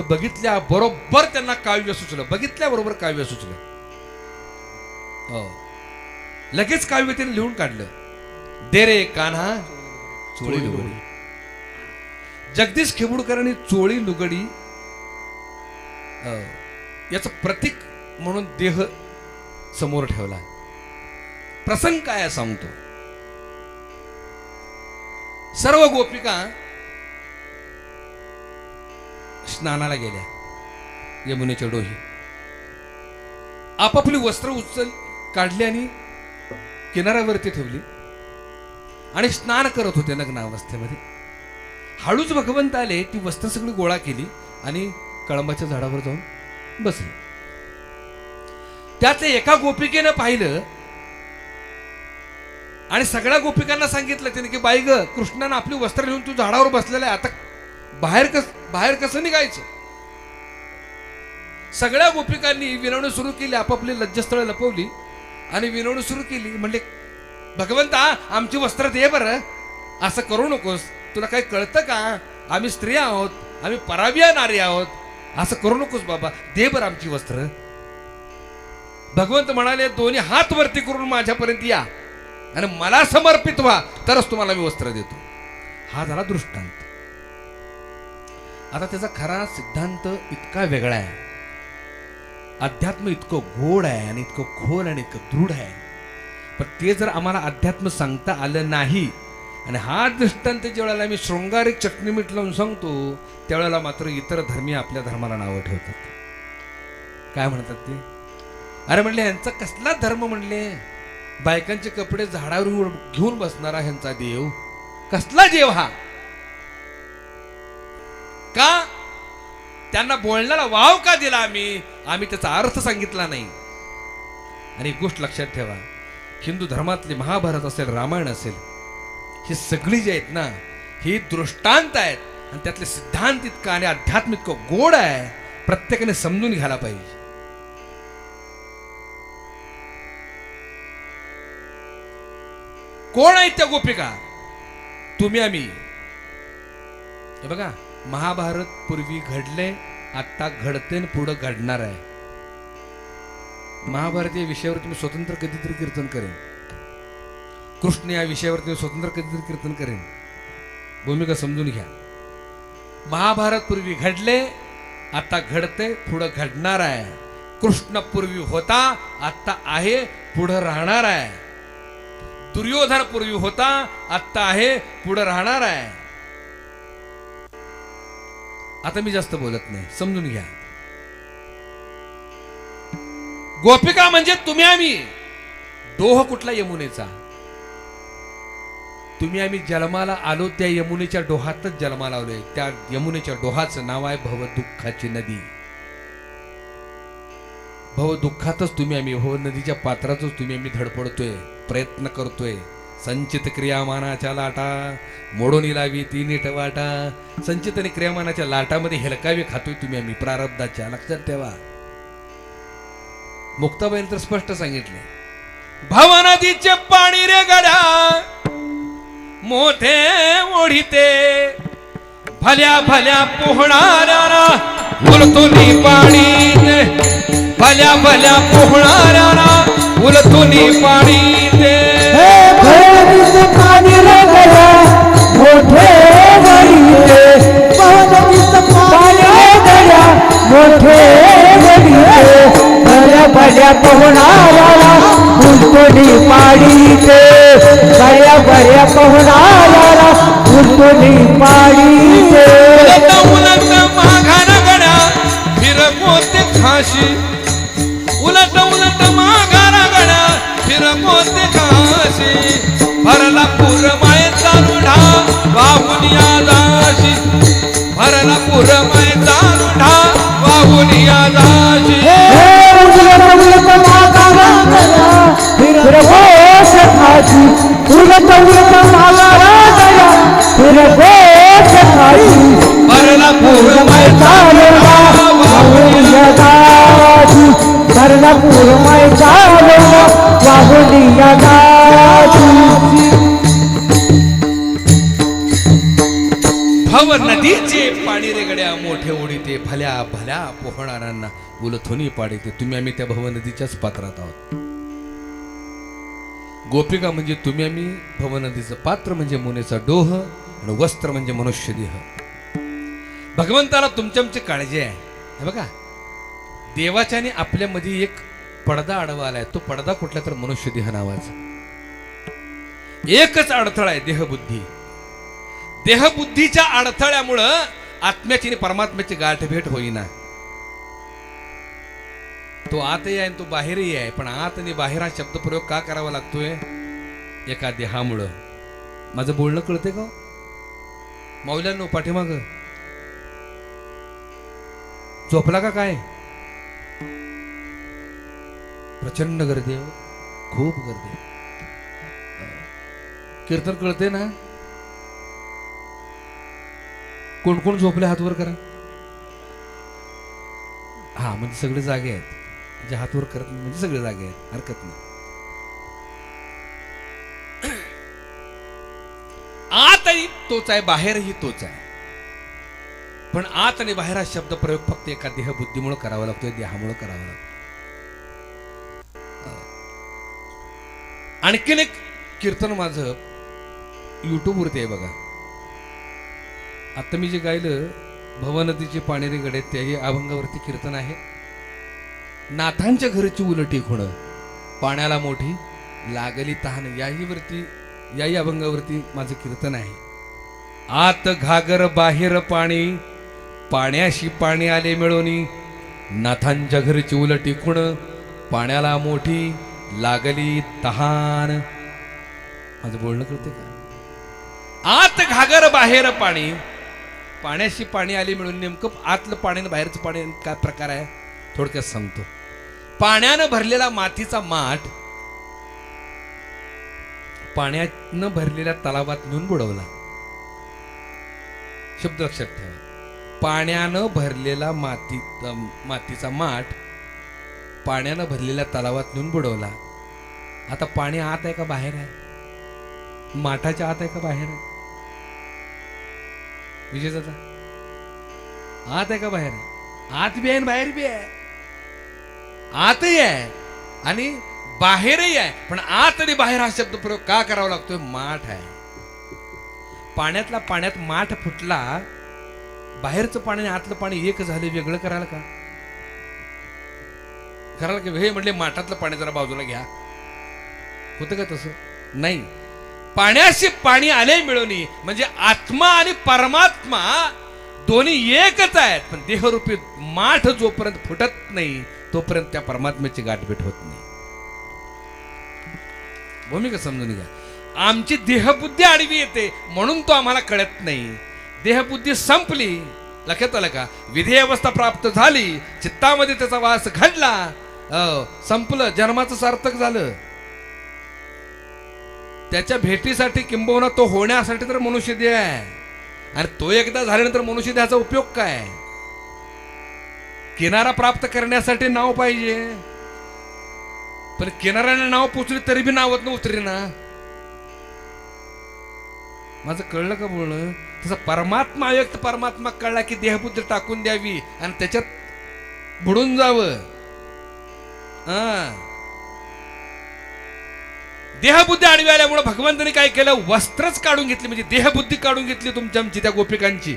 बघितल्या बरोबर त्यांना काव्य सुचलं, बघितल्याबरोबर काव्य सुचलं. लगेच काव्य त्यांनी लिहून काढलं, दे रे कान्हा चोळी लुगडी. जगदीश खेबुडकरांनी चोळी लुगडी याचं प्रतीक म्हणून देह समोर ठेवला. प्रसंग काय सांगतो, सर्व गोपिका स्नानाला गेल्या यमुनेच्या डोही. आपापली वस्त्र काढली आणि किनाऱ्यावरती ठेवली आणि स्नान करत होते नग्न अवस्थेमध्ये. हळूच भगवंत आले, ती वस्त्र सगळी गोळा केली आणि कळंबाच्या झाडावर जाऊन बसले. त्यातल्या एका गोपिकेनं पाहिलं आणि सगळ्या गोपिकांना सांगितलं त्याने की बाई ग, कृष्णानं आपली वस्त्र घेऊन तू झाडावर बसलेला आहे, आता बाहेर कसं निघायचं. सगळ्या गोपिकांनी विनवणं सुरू केली, आपापली लज्जस्थळ लपवली आणि विनवणं सुरू केली. म्हणले भगवंता आमची वस्त्र दे बरं, असं करू नकोस, तुला काही कळतं का, आम्ही स्त्री आहोत, आम्ही पराविया नारी आहोत, असं करू नकोस बाबा, दे बरं आमची वस्त्र. भगवंत म्हणाले दोन्ही हात वरती करून माझ्यापर्यंत या आणि मला समर्पित व्हा, तरच तुम्हाला मी वस्त्र देतो. हा झाला दृष्टांत. आता त्याचा खरा सिद्धांत इतका वेगळा आहे, अध्यात्म इतकं गोड आहे आणि इतकं खोल आणि इतकं दृढ आहे, पण ते जर आम्हाला अध्यात्म सांगता आलं नाही आणि हा दृष्टांत ज्या वेळेला मी शृंगारिक चटणी मीठ लावून सांगतो त्यावेळेला मात्र इतर धर्मी आपल्या धर्माला नावं ठेवतात. काय म्हणतात ते, अरे म्हणले ह्यांचा कसला धर्म, म्हणले बायकांचे कपडे झाडावर घेऊन बसणारा ह्यांचा देव, कसला देव हा. का त्यांना बोलण्याला वाव का दिला आम्ही त्याचा अर्थ सांगितला नाही. आणि एक गोष्ट लक्षात ठेवा, हिंदू धर्मातले महाभारत असेल, रामायण असेल, ही सगळी जी आहेत ना, ही दृष्टांत आहेत आणि त्यातले सिद्धांत इतका आणि अध्यात्म इतकं गोड आहे, प्रत्येकाने समजून घ्यायला पाहिजे. कोण आहेत त्या गोपिका, तुम्ही आम्ही. हे बघा, महाभारत पूर्वी घडले, आता घडते आणि पुढं घडणार आहे. महाभारत या विषयावर तुम्ही स्वतंत्र कधीतरी कीर्तन करेन, कृष्ण या विषयावर तुम्ही स्वतंत्र कधीतरी कीर्तन करेन. भूमिका समजून घ्या. महाभारत पूर्वी घडले, आता घडते, पुढं घडणार आहे. कृष्ण पूर्वी होता, आता आहे, पुढं राहणार आहे. दुर्योधन पूर्वी होता, आता आहे, पुढं राहणार आहे. आता मी जास्त बोलत नाही, समजून घ्या. गोपिका म्हणजे तुम्ही आम्ही. डोह कुठला, यमुनेचा. तुम्ही आम्ही जन्माला आलो त्या यमुनेच्या डोहातच जन्माला आलोय. त्या यमुनेच्या डोहाचं नाव आहे भवदुःखाची नदी. भवदुःखातच तुम्ही आम्ही, भव नदीच्या पात्रातच तुम्ही आम्ही धडपडतोय, प्रयत्न करतोय. संचित क्रियामानाच्या लाटा मोडून लावी ती नीट वाटा. संचित आणि क्रियामानाच्या लाटामध्ये हेलकावे खातोय तुम्ही आम्ही प्रारब्धाच्या. लक्षात ठेवा. मुक्ताबाईने तर स्पष्ट सांगितले, भव नदीचे पाणी रे गड्या मोठे ओढीते, भल्या भल्या पोहणाऱ्याला उलतुनी पाणी दे, भल्या भल्या पोहणाऱ्याला उलतुनी पाणी दे. पाणी रे गड्या मोठे ओढीते, पाणी रे गड्या मोठे ओढीते, भल्या भल्या पोहणाऱ्याला उलटुनी पाणी दे, भल्या भल्या पोहणाऱ्याला उलटुनी पाणी दे. उलट माघार गड्या फिरकोते खाशी, उलट उलट माघार गड्या फिरकोते खाशी, भरला पूर मायेचा रुढा वाहून या जाशी, भरला पूर मायेचा रुढा वाहून या जाशी. भरला पूर मायेचा रुढा वाहून या जाशी, भरला पूर मायेचा रुढा वाहून या जाशी. भव नदीचे पाणी रे गड्या मोठे ओढीते, भल्या भल्या पोहणाऱ्यांना उलथुनी पाडीते. तुम्ही आम्ही त्या भव नदीच्याच पात्रात आहोत. गोपिका म्हणजे तुम्ही आम्ही, भव नदीचं पात्र म्हणजे मुनेचा डोह आणि वस्त्र म्हणजे मनुष्य देह. भगवंताला तुमची काळजी आहे. हे बघा, देवाच्याने आपल्यामध्ये एक पडदा अडवा आलाय. तो पडदा कुठला तर मनुष्य देह नावाचा. एकच अडथळा आहे, देहबुद्धी. देहबुद्धीच्या अडथळ्यामुळं आत्म्याची आणि परमात्म्याची गाठभेट होईना. तो आतही आहे आणि तो बाहेरही आहे, पण आत आणि बाहेर हा शब्दप्रयोग का करावा लागतोय? एका देहामुळं. माझं बोलणं कळते का मौल्यांनो? पाठीमाग झोपला का काय? प्रचंड गर्दी आहे, खूप गर्दी आहे. कीर्तन कळते ना? कोण कोण झोपले हात वर करा. हा म्हणजे सगळे जागे आहेत. जे हात वर करत नाही म्हणजे सगळे जागे आहेत, हरकत नाही. आतही तोच आहे, बाहेरही तोच आहे. पण आत आणि बाहेर हा शब्द प्रयोग फक्त एका देहबुद्धीमुळे करावा लागतोय, देहामुळे करावा लागतो. आणखीन एक कीर्तन माझं युट्यूब वरती आहे बघा. आता मी जे गायलं भवनदीचे पाणेरी गडे, त्याही अभंगावरती कीर्तन आहे. नाथांच्या घरची उलटी खुण, पाण्याला मोठी लागली तहान, याही अभंगावरती माझं कीर्तन आहे. आत घागर बाहेर पाणी, पाण्याशी पाणी आले मिळवणी, नाथांच्या घरची उलटी खुण, पाण्याला मोठी लागली तहान. माझं बोलणं कळते का? आत घागर बाहेर पाणी, पाण्याशी पाणी आले मिळून. नेमकं आतलं पाणी आणि बाहेरचं पाणी काय प्रकार आहे थोडक्यात सांगतो. पाण्यानं भरलेला मातीचा माठ पाण्यानं भरलेल्या तलावात नेऊन बुडवला. शब्द लक्षात ठेवा. पाण्यानं भरलेला मातीचा माठ पाण्यानं भरलेल्या तलावात नेऊन बुडवला. आता पाणी आत आहे का बाहेर आहे? माठाच्या आत आहे का बाहेर आहे? विजय दादा, आत आहे का बाहेर आहे? आत बी आहे आणि बाहेर बी आहे. आतही आहे आणि बाहेरही आहे. पण आत आणि बाहेर हा शब्द प्रयोग का करावा लागतोय? माठ आहे. पाण्यातला पाण्यात माठ फुटला, बाहेरचं पाणी आणि आतलं पाणी एक झाले, वेगळं करायला का? करायला की हे म्हटले माठातलं पाणी जरा बाजूला घ्या, होतं का तसं? नाही. पाण्याशी पाणी आले मिळवणी म्हणजे आत्मा आणि परमात्मा दोन्ही एकच आहेत. पण देहरूपी माठ जोपर्यंत फुटत नाही तोपर्यंत त्या परमात्म्याची गाठभेट होत नाही. भूमिका समजून घ्या. आमची देहबुद्धी आडवी येते म्हणून तो आम्हाला कळत नाही. देहबुद्धी संपली, लक्षात आलं का? विधेय अवस्था प्राप्त झाली, चित्तामध्ये त्याचा वास घडला, संपलं, जन्माचं सार्थक झालं. त्याच्या भेटीसाठी किंबहुना तो होण्यासाठी तर मनुष्य देह आहे. आणि तो एकदा झाल्यानंतर मनुष्य देहाचा उपयोग काय? किनारा प्राप्त करण्यासाठी नाव पाहिजे, पण किनाऱ्याने नाव पोचली तरी बी नावात उतरे ना. माझं कळलं का बोलणं? तसा परमात्मा अव्यक्त परमात्मा कळला की देहबुद्धी टाकून द्यावी आणि त्याच्यात बुडून जावं. देहबुद्धी आडवी आल्यामुळे भगवंताने काय केलं? वस्त्रच काढून घेतली, म्हणजे देहबुद्धी काढून घेतली तुमच्या आमची, त्या गोपिकांची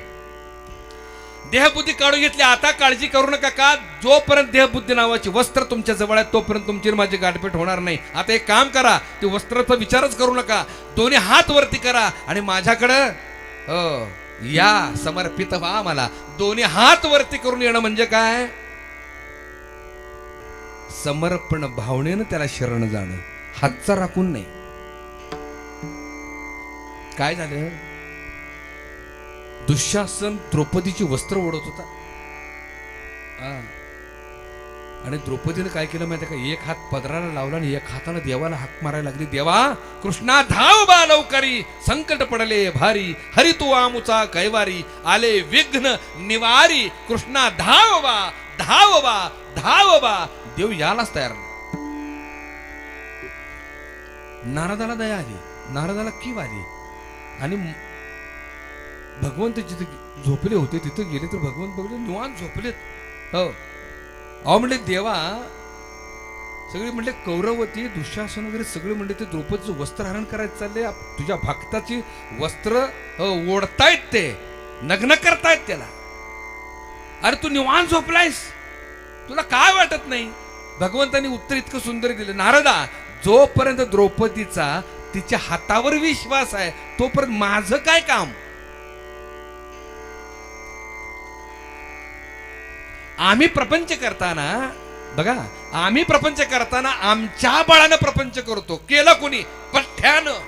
देहबुद्धी काढून घेतली. आता काळजी करू नका, का जोपर्यंत देहबुद्धी नावाची वस्त्र तुमच्या जवळ आहे तोपर्यंत तुमची माझी गाठभेट होणार नाही. आता एक काम करा, ते वस्त्राचा विचारच करू नका, दोन्ही हात वरती करा आणि माझ्याकडं या समर्पित व्हा. मला दोन्ही हात वरती करून येणं म्हणजे काय? समर्पण भावनेनं त्याला शरण जाणं, हातचा राखून नाही. काय झालं? दुःशासन द्रौपदीची वस्त्र ओढत होता आणि द्रौपदीने काय केलं माहिती का? एक हात पदराला लावला आणि एक हाताने देवाला हाक मारायला लागली. देवा कृष्णा धाव बा लवकरी, संकट पडले भारी, हरी तू आमुचा कैवारी, आले विघ्न निवारी, कृष्णा धाव बा धाव बा धाव बा. देव यालाच तयार नाही. नारदाला दया आली, नारदाला कीव आली आणि भगवंत जिथे झोपले होते तिथे गेले तर भगवंत बघले निवांत झोपलेत. हो अहो म्हणले देवा, सगळे म्हणले कौरवती दुःशासन वगैरे सगळे म्हणले ते द्रौपदीचं वस्त्रहरण करायचं चालले, तुझ्या भक्ताची वस्त्र ओढतायत, ते नग्न करतायत त्याला. अरे तू निवांत झोपलायस, तुला काय वाटत नाही? भगवंतानी उत्तर इतकं सुंदर दिलं, नारदा जोपर्यंत द्रौपदीचा तिच्या हातावर विश्वास आहे तोपर्यंत माझं काय काम? आम्ही प्रपंच करताना बघा, आम्ही प्रपंच करताना आमच्या बळानं प्रपंच करतो. केलं कोणी? पठ्ठ्यानं.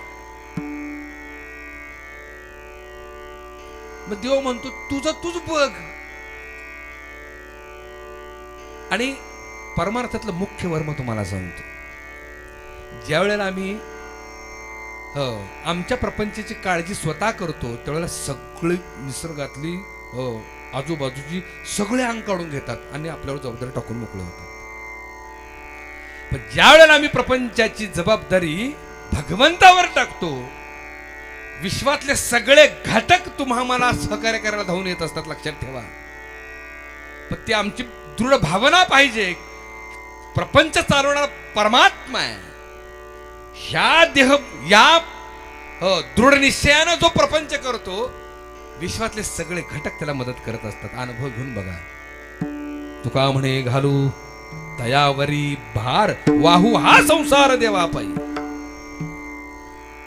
मग देव म्हणतो तुझं तूच बघ. आणि परमार्थातलं मुख्य वर्म तुम्हाला सांगतो, ज्या वेळेला आम्ही आमच्या प्रपंचाची काळजी स्वतः करतो त्यावेळेला सगळी निसर्गातली आजूबाजूची सगळे अंग काढून घेतात आणि आपल्यावर जबाबदारी टाकून मोकळे होतात. पण ज्या वेळेला आम्ही प्रपंचाची जबाबदारी भगवंतावर टाकतो, विश्वातले सगळे घटक तुम्हाला सहकार्य करायला धावून येत असतात, लक्षात ठेवा. पण ती आमची दृढ भावना पाहिजे, प्रपंच चालवणारा परमात्मा आहे. या दृढ निश्चयानं जो प्रपंच करतो, विश्वातले सगळे घटक त्याला मदत करत असतात. अनुभव घेऊन बघा. तुका म्हणे घालू तयावरी भार, वाहू हा संसार देवापायी.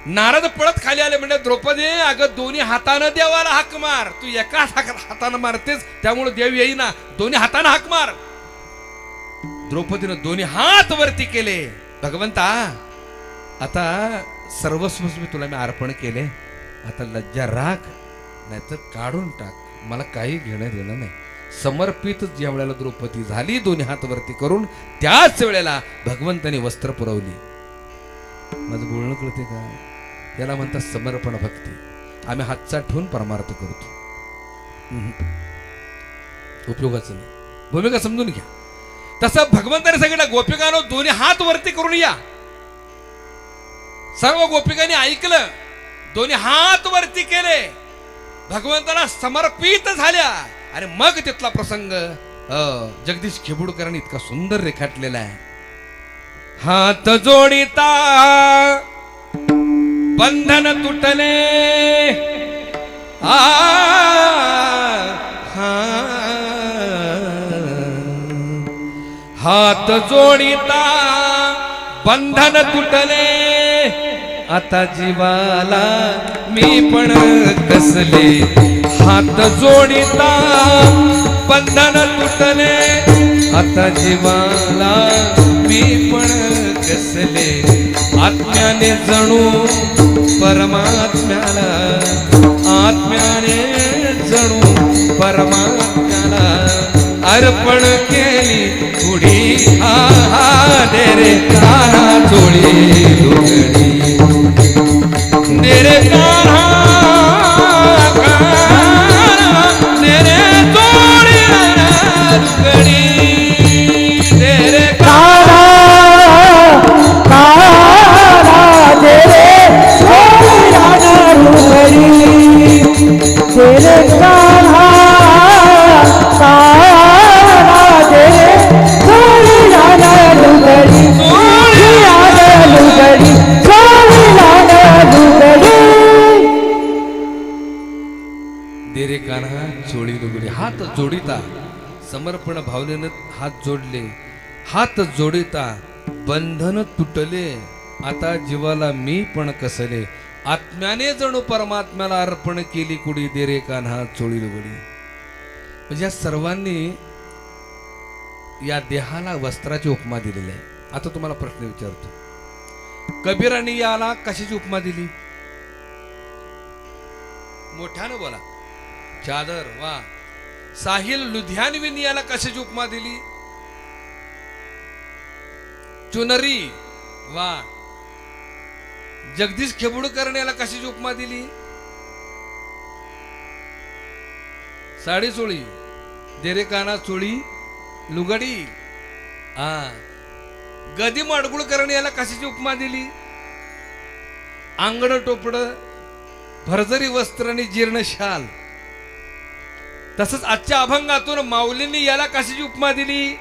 नारद पळत खाली आले म्हणजे द्रौपदी अगं दोन्ही हातानं देवाला हाक मार. तू एकाच हातानं मारतेस त्यामुळे देव येईना, दोन्ही हातानं हाक मार. द्रौपदीनं दोन्ही हात वरती केले. भगवंता आता सर्वस्व तुला मी अर्पण केले, आता लज्जा राख नाही तर काढून टाक, मला काही घेणं देणं नाही. समर्पित ज्या वेळेला द्रौपदी झाली दोन्ही हात वरती करून, त्याच वेळेला भगवंताने वस्त्र पुरवली. माझं बोलणं कळते का? याला म्हणतात समर्पण भक्ती. आम्ही हातचा ठेवून परमार्थ करतो, उपयोगाचं नाही. भूमिका समजून घ्या. तसं भगवंताने सांगितलं गोपिकांनो दोन्ही हात वरती करून या. सर्व गोपिकांनी ऐकलं, दोन्ही हात वरती केले, भगवंताला समर्पित झाल्या. आणि मग तिथला प्रसंग जगदीश खेबुडकरांनी इतका सुंदर रेखाटलेला आहे. हात जोडिता बंधन तुटले, हात जोडिता बंधन तुटले, आता जीवाला मी पण कसले. हात जोडिता बंधन तुटले, आता जीवाला मी पण कसले. आत्म्याने जणू परमात्म्याला, आत्म्याने जणू परमात्म्याला अर्पण केली पुढी. हा दे रे कान्हा चोळी लुगडी, दे रे कान्हा दे रे चोळी लुगडी, दे रे कान्हा दे रे चोळी लुगडी, दे रे कान्हा देरे कान्हा चोळी लुगडी. हात जोडिता, समर्पण भावनेनं हात जोडले. हात जोडिता बंधन तुटले, आता जीवाला मी पण कसले. आत्म्याने जणू परमात्म्याला अर्पण केली कुडी, देरे कान्हा चोळी लुगडी. म्हणजे या सर्वांनी या देहाला वस्त्राची उपमा दिलेली आहे. आता तुम्हाला प्रश्न विचारतो, कबीरांनी याला कशाची उपमा दिली? मोठ्यानं बोला. चादर. वा. साहिल लुधियानवीने याला कशाची उपमा दिली? चुनरी. वा. जगदीश खेबुडकरने याला कशाची उपमा दिली? साडी चोळी. देरे कान्हा चोळी लुगडी. गदी माडगुळकरने याला कशाची उपमा दिली? अंगड टोपड, भरजरी वस्त्र आणि जीर्ण शाल. तसंच आजच्या अभंगातून माऊलींनी याला कशाची उपमा दिली?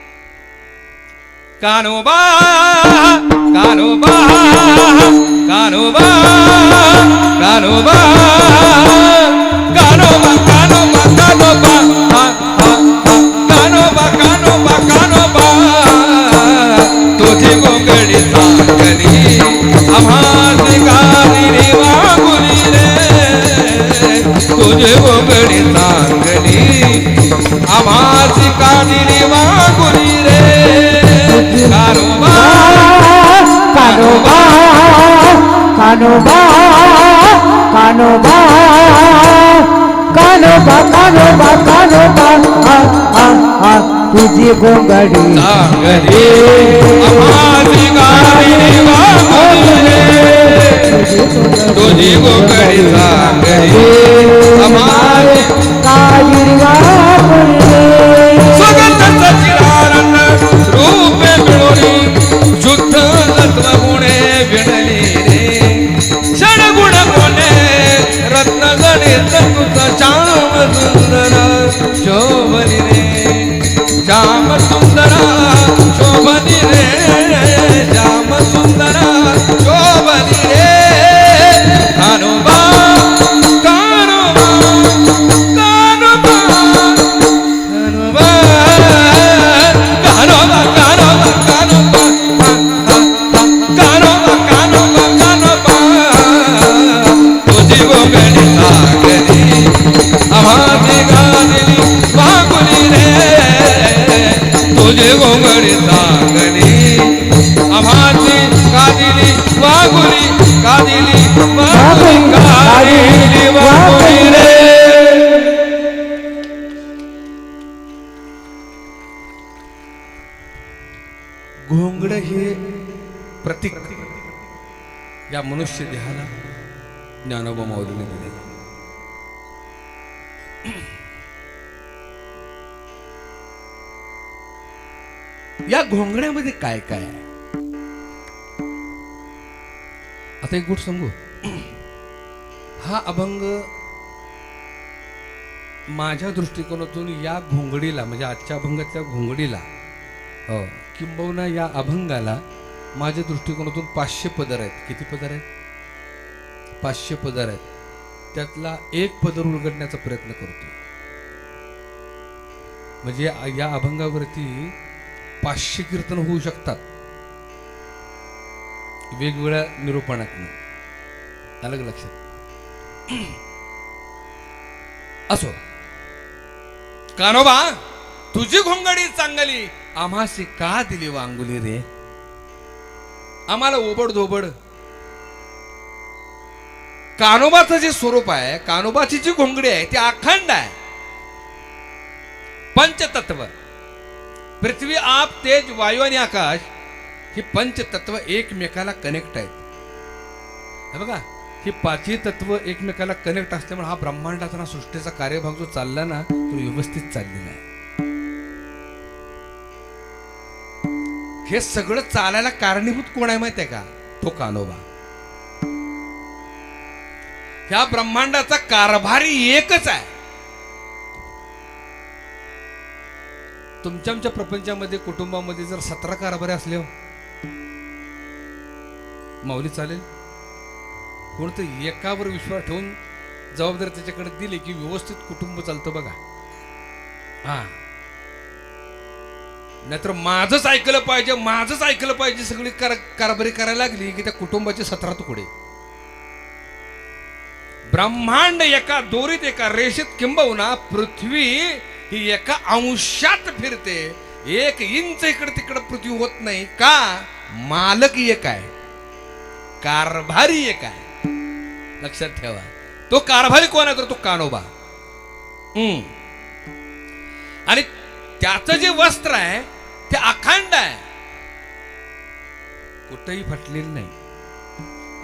कान्होबा कान्होबा कान्होबा कान्होबा कान्होबा कान्होबा कान्होबा कान्होबा कान्होबा कान्होबा तुझी गोंगडी सांगली आम्हासी गादी रे वागुली रे. तुझी गोंगडी सांगली आम्हासी कादिली वागुली रे कानोबा कानोबा कानोबा कानोबा कानोबा कानोबा कानोबा तुझी घोंगडी सांगली आम्हाची कादिली वागुली रे तुझी घोंगडी सांगली आम्हाची कादिली वागुली रे सुगंध सचिदानंद रूपे मिळोनी शुद्ध तत्व गुणे विणली रे षडगुण कोणे रत्न गणित तुझा श्याम सुंदर शोभनी रे श्याम सुंदर शोभनी रे श्याम सुंदर शोभनी रे कानोबा कानोबा कानोबा कानोबा कानोबा कानोबा कानोबा कानोबा कानोबा तुझी गोंगडी सांगली आम्हाची गादिली वागुली रे तुझी गोंगडी सांगली आम्हाची गादिली वागुली गादिली वागुली गादिली वागुली रे घोंगड हे प्रतीक या मनुष्य देहाला ज्ञानोबा माऊलीने दिले. या घोंगड्यामध्ये काय काय आहे आता एक गोष्ट सांगू. हा अभंग माझ्या दृष्टिकोनातून या घोंगडीला म्हणजे आजच्या अभंगातल्या घोंगडीला किंबहुना या अभंगाला माझ्या दृष्टिकोनातून 500 पदर आहेत. किती पदर आहेत? 500 पदर आहेत. त्यातला एक पदर उलगडण्याचा प्रयत्न करतो. म्हणजे या अभंगावरती 500 कीर्तन होऊ शकतात वेगवेगळ्या निरूपणातनं. अलग लक्षात असो. कानोबा तुझी घोंगडी चांगली आम्हासी का दिली वांगुली रे. आम्हाला ओबड धोबड. कानोबाचं जे स्वरूप आहे, कानोबाची जी घोंगडी आहे ती अखंड आहे. पंचतत्व पृथ्वी आप तेज वायू आणि आकाश ही पंचतत्व एकमेकाला कनेक्ट आहेत. हे बघा ही 5ही तत्व एकमेकाला कनेक्ट असल्यामुळे हा ब्रह्मांडाचा ना सृष्टीचा कार्यभाग जो चालला ना तो व्यवस्थित चाललेला आहे. हे सगळं चालायला कारणीभूत कोण आहे माहिती आहे का? तो कानोबा. ह्या ब्रह्मांडाचा कारभारी एकच आहे. तुमच्या आमच्या प्रपंचामध्ये कुटुंबामध्ये जर 17 कारभारी असले माऊली चालेल. कोणतं एकावर विश्वास ठेवून जबाबदारी त्याच्याकडे दिली की व्यवस्थित कुटुंब चालतं बघा. हा नाहीतर माझंच ऐकलं पाहिजे माझंच ऐकलं पाहिजे सगळी कारभारी करायला लागली की त्या कुटुंबाचे 17 तुकडे. ब्रह्मांड एका दोरीत एका रेषेत किंबहुना पृथ्वी ही एका अंशात फिरते. 1 इंच इकडे तिकडे पृथ्वी होत नाही का? मालक एक आहे, कारभारी एक आहे. लक्षात ठेवा. तो कारभारी कोण आहे तर तो कानोबा. आणि त्याचं जे वस्त्र आहे ते अखंड आहे, कुठंही फाटलेलं नाही.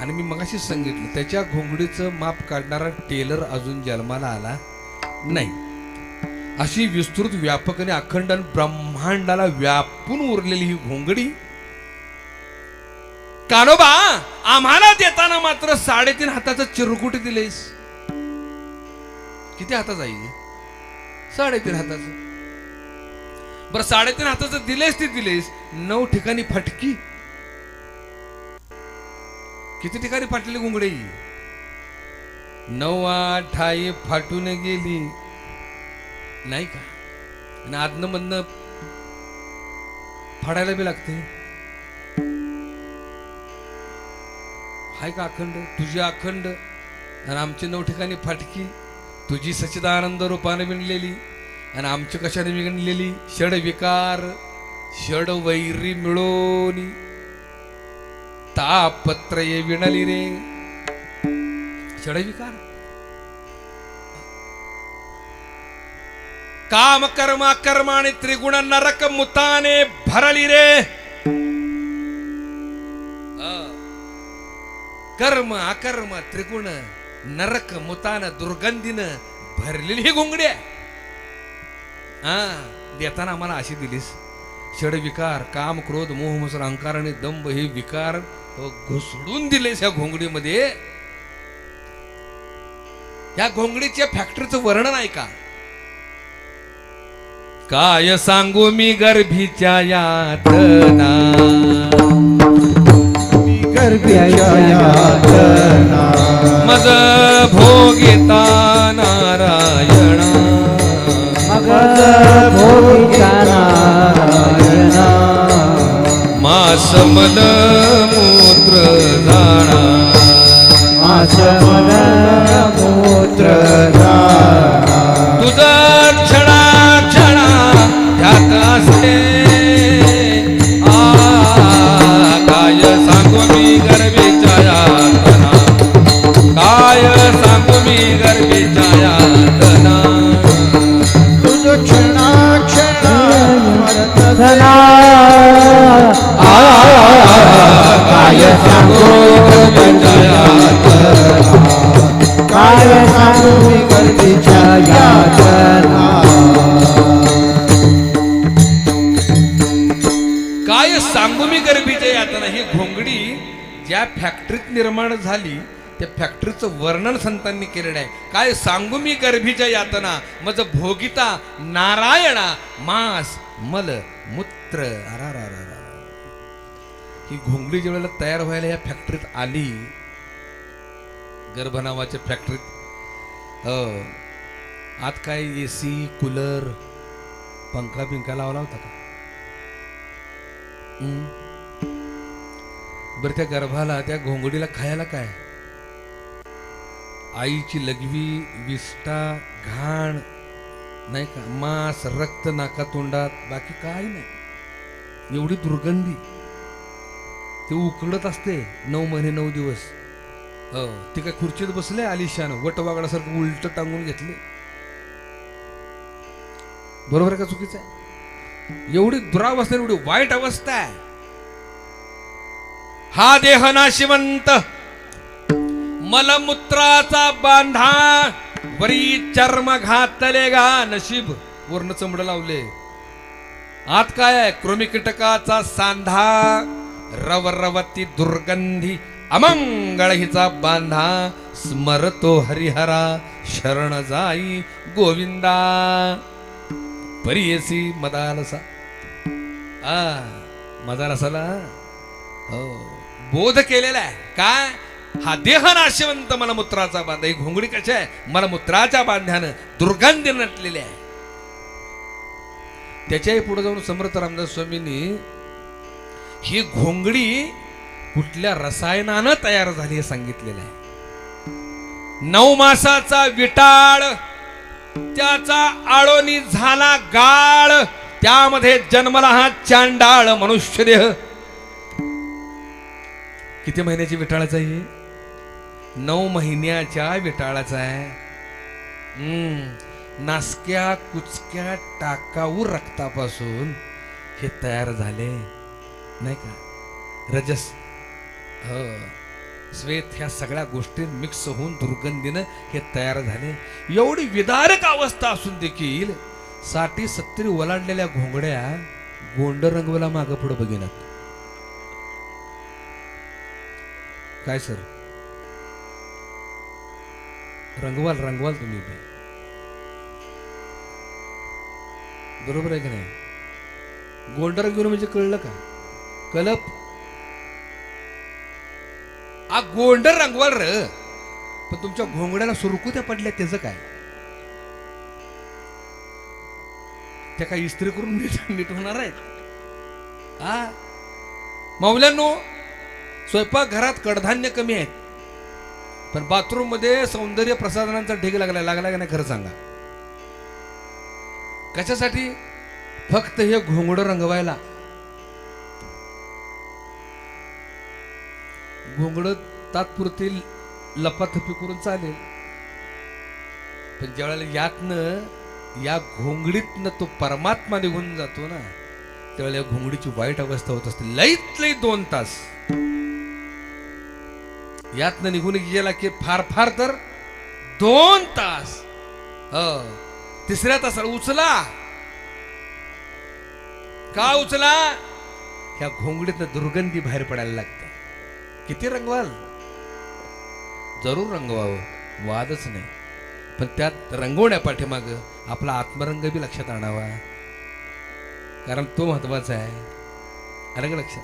आणि मी मगाशी सांगितलं त्याच्या घोंगडीचं माप काढणारा टेलर अजून जन्माला आला नाही. अशी विस्तृत व्यापक आणि अखंड आणि ब्रह्मांडाला व्यापून उरलेली ही घोंगडी. कानोबा आम्हाला देताना मात्र 3.5 हाताचं चिरकुटी दिलेस. किती हाताचं आहे? 3.5 हाताचं. बरं 3.5 हाताचं दिलेस ते दिलेस. 9 ठिकाणी फटकी. किती ठिकाणी फाटलेली घोंगडी? 9-8 फाटून गेली नाही का? आणि आदनं मधनं फाडायला बी लागते. हाय का अखंड? तुझी अखंड आणि आमची 9 ठिकाणी फाटकी. तुझी सच्चिदानंद रूपाने विणलेली आणि आमची कशाने विणलेली? षड विकार षड वैरी मिळून तापत्रये विणली रे. षड विकार काम कर्म कर्म आणि त्रिगुण नरक मुताने भरली रे. कर्म अकर्म त्रिगुण नरक मुतान दुर्गंधीनं भरलेली ही घोंगडी आहे. देताना आम्हाला अशी दिलीस. षड विकार काम क्रोध मोह मत्सर अहंकार आणि दंभ हे विकार घुसडून दिलेस या घोंगडीमध्ये. या घोंगडीच्या फॅक्टरीचं वर्णन आहे का? काय सांगू मी गर्भीच्या यातना, गर्भीच्या यातना, मज भोगिता नारायणा, मग भोगिता नारायणा, मास मल मूत्र जाणा, मास मल मूत्र जाणा, तुझा क्षणा क्षणा ध्यात असते. काय सांगू मी गर्भीच्या यातना, काय सांगू मी गर्भीच्या यातना, तुझ क्षणा क्षणा धना, काय सांगू गर्भीच्या यातना, काय सांगू गर्भीच्या यातना. काय सांगू मी गर्भीच्या यातना. ही घोंगडी ज्या फॅक्टरीत निर्माण झाली त्या फॅक्टरीचं वर्णन संतांनी केलेलं आहे. काय सांगू मी गर्भीच्या यातना, मज भोगिता नारायणा, मास मल मूत्र. ही घोंगडी ज्या वेळेला तयार व्हायला या फॅक्टरीत आली, गर्भ नावाच्या फॅक्टरीत, आत काय एसी कूलर पंखा बिंका लावला होता का? बर त्या गर्भाला त्या घोंगडीला खायला काय? आईची लघवी विष्ठा घाण नाही का, मांस रक्त नाका तोंडात, बाकी काय नाही. एवढी दुर्गंधी ते उकडत असते 9 महिने 9 दिवस. ते काय खुर्चीत बसले आलिशान वटवागडासारखं उलट टांगून घेतले. बरोबर का चुकीचं आहे? एवढी दुरावस्था, एवढी वाईट अवस्था आहे. हा देह नाशिवंत मलमूत्राचा बांधा, वरी चर्म घातले गा नशीब, वर्ण चमड लावले. आत काय आहे? कृमिकीटकाचा सांधा, रवरवती दुर्गंधी अमंगळ हिचा बांधा, स्मरतो हरिहरा शरण जाई गोविंदा, परियसी मदालसा. मदालसाला बोध केलेला आहे. काय? हा देह नाशवंत मलमूत्राचा बांधा. ही घोंगडी कशी आहे? मलमूत्राच्या बांध्यानं दुर्गंधी नटलेली आहे. त्याच्याही पुढे जाऊन समर्थ रामदास स्वामींनी ही घोंगडी कुठल्या रसायनानं तयार झाली हे सांगितलेलं आहे. 9 मासाचा विटाळ, त्याचा आळोनी झाला गाळ, त्यामध्ये जन्मला हा चांडाळ मनुष्य देह. किती महिन्याची विटाळाचा आहे? 9 महिन्याच्या विटाळाचा आहे. नासक्या कुचक्या टाकाऊ रक्तापासून हे तयार झाले नाही का. रजस श्वेत ह्या सगळ्या गोष्टी मिक्स होऊन दुर्गंधीनं हे तयार झाले. एवढी विदारक अवस्था असून देखील 60-70 ओलांडलेल्या घोंगड्या गोंड रंगवला मागं पुढं बघिनात. काय सर? रंगवाल रंगवाल तुम्ही बी. बरोबर आहे की नाही? गोंड रंगवलं म्हणजे कळलं का? कलप आ गोंड रंगवाल र, पण तुमच्या घोंगड्याला सुरकुत्या पडल्या त्याचं काय? त्या काही इस्त्री करून नीट होणार आहेत? मौल्यांनो, स्वयंपाक घरात कडधान्य कमी आहेत, पण बाथरूम मध्ये सौंदर्य प्रसाधनांचा ढीग लागलाय का नाही? खरं सांगा. कशासाठी? फक्त हे घोंगड रंगवायला. घोंगड तात्पुरती लपाथपी करून चालेल, पण ज्यावेळेला यातनं या घोंगडीतनं तो परमात्मा निघून जातो ना, त्यावेळेला या घोंगडीची वाईट अवस्था होत असते. लईत लई 2 तास यातनं निघून गेला की फार फार तर 2 तास. तिसऱ्या तासाला उचला. का उचला? ह्या घोंगडीतनं दुर्गंधी बाहेर पडायला लागते. किती रंगवाल? जरूर रंगवावं, वादच नाही, पण त्यात रंगवण्या पाठीमाग आपला आत्मरंग बी लक्षात आणावा, कारण तो महत्वाचा आहे. आलं का लक्षात?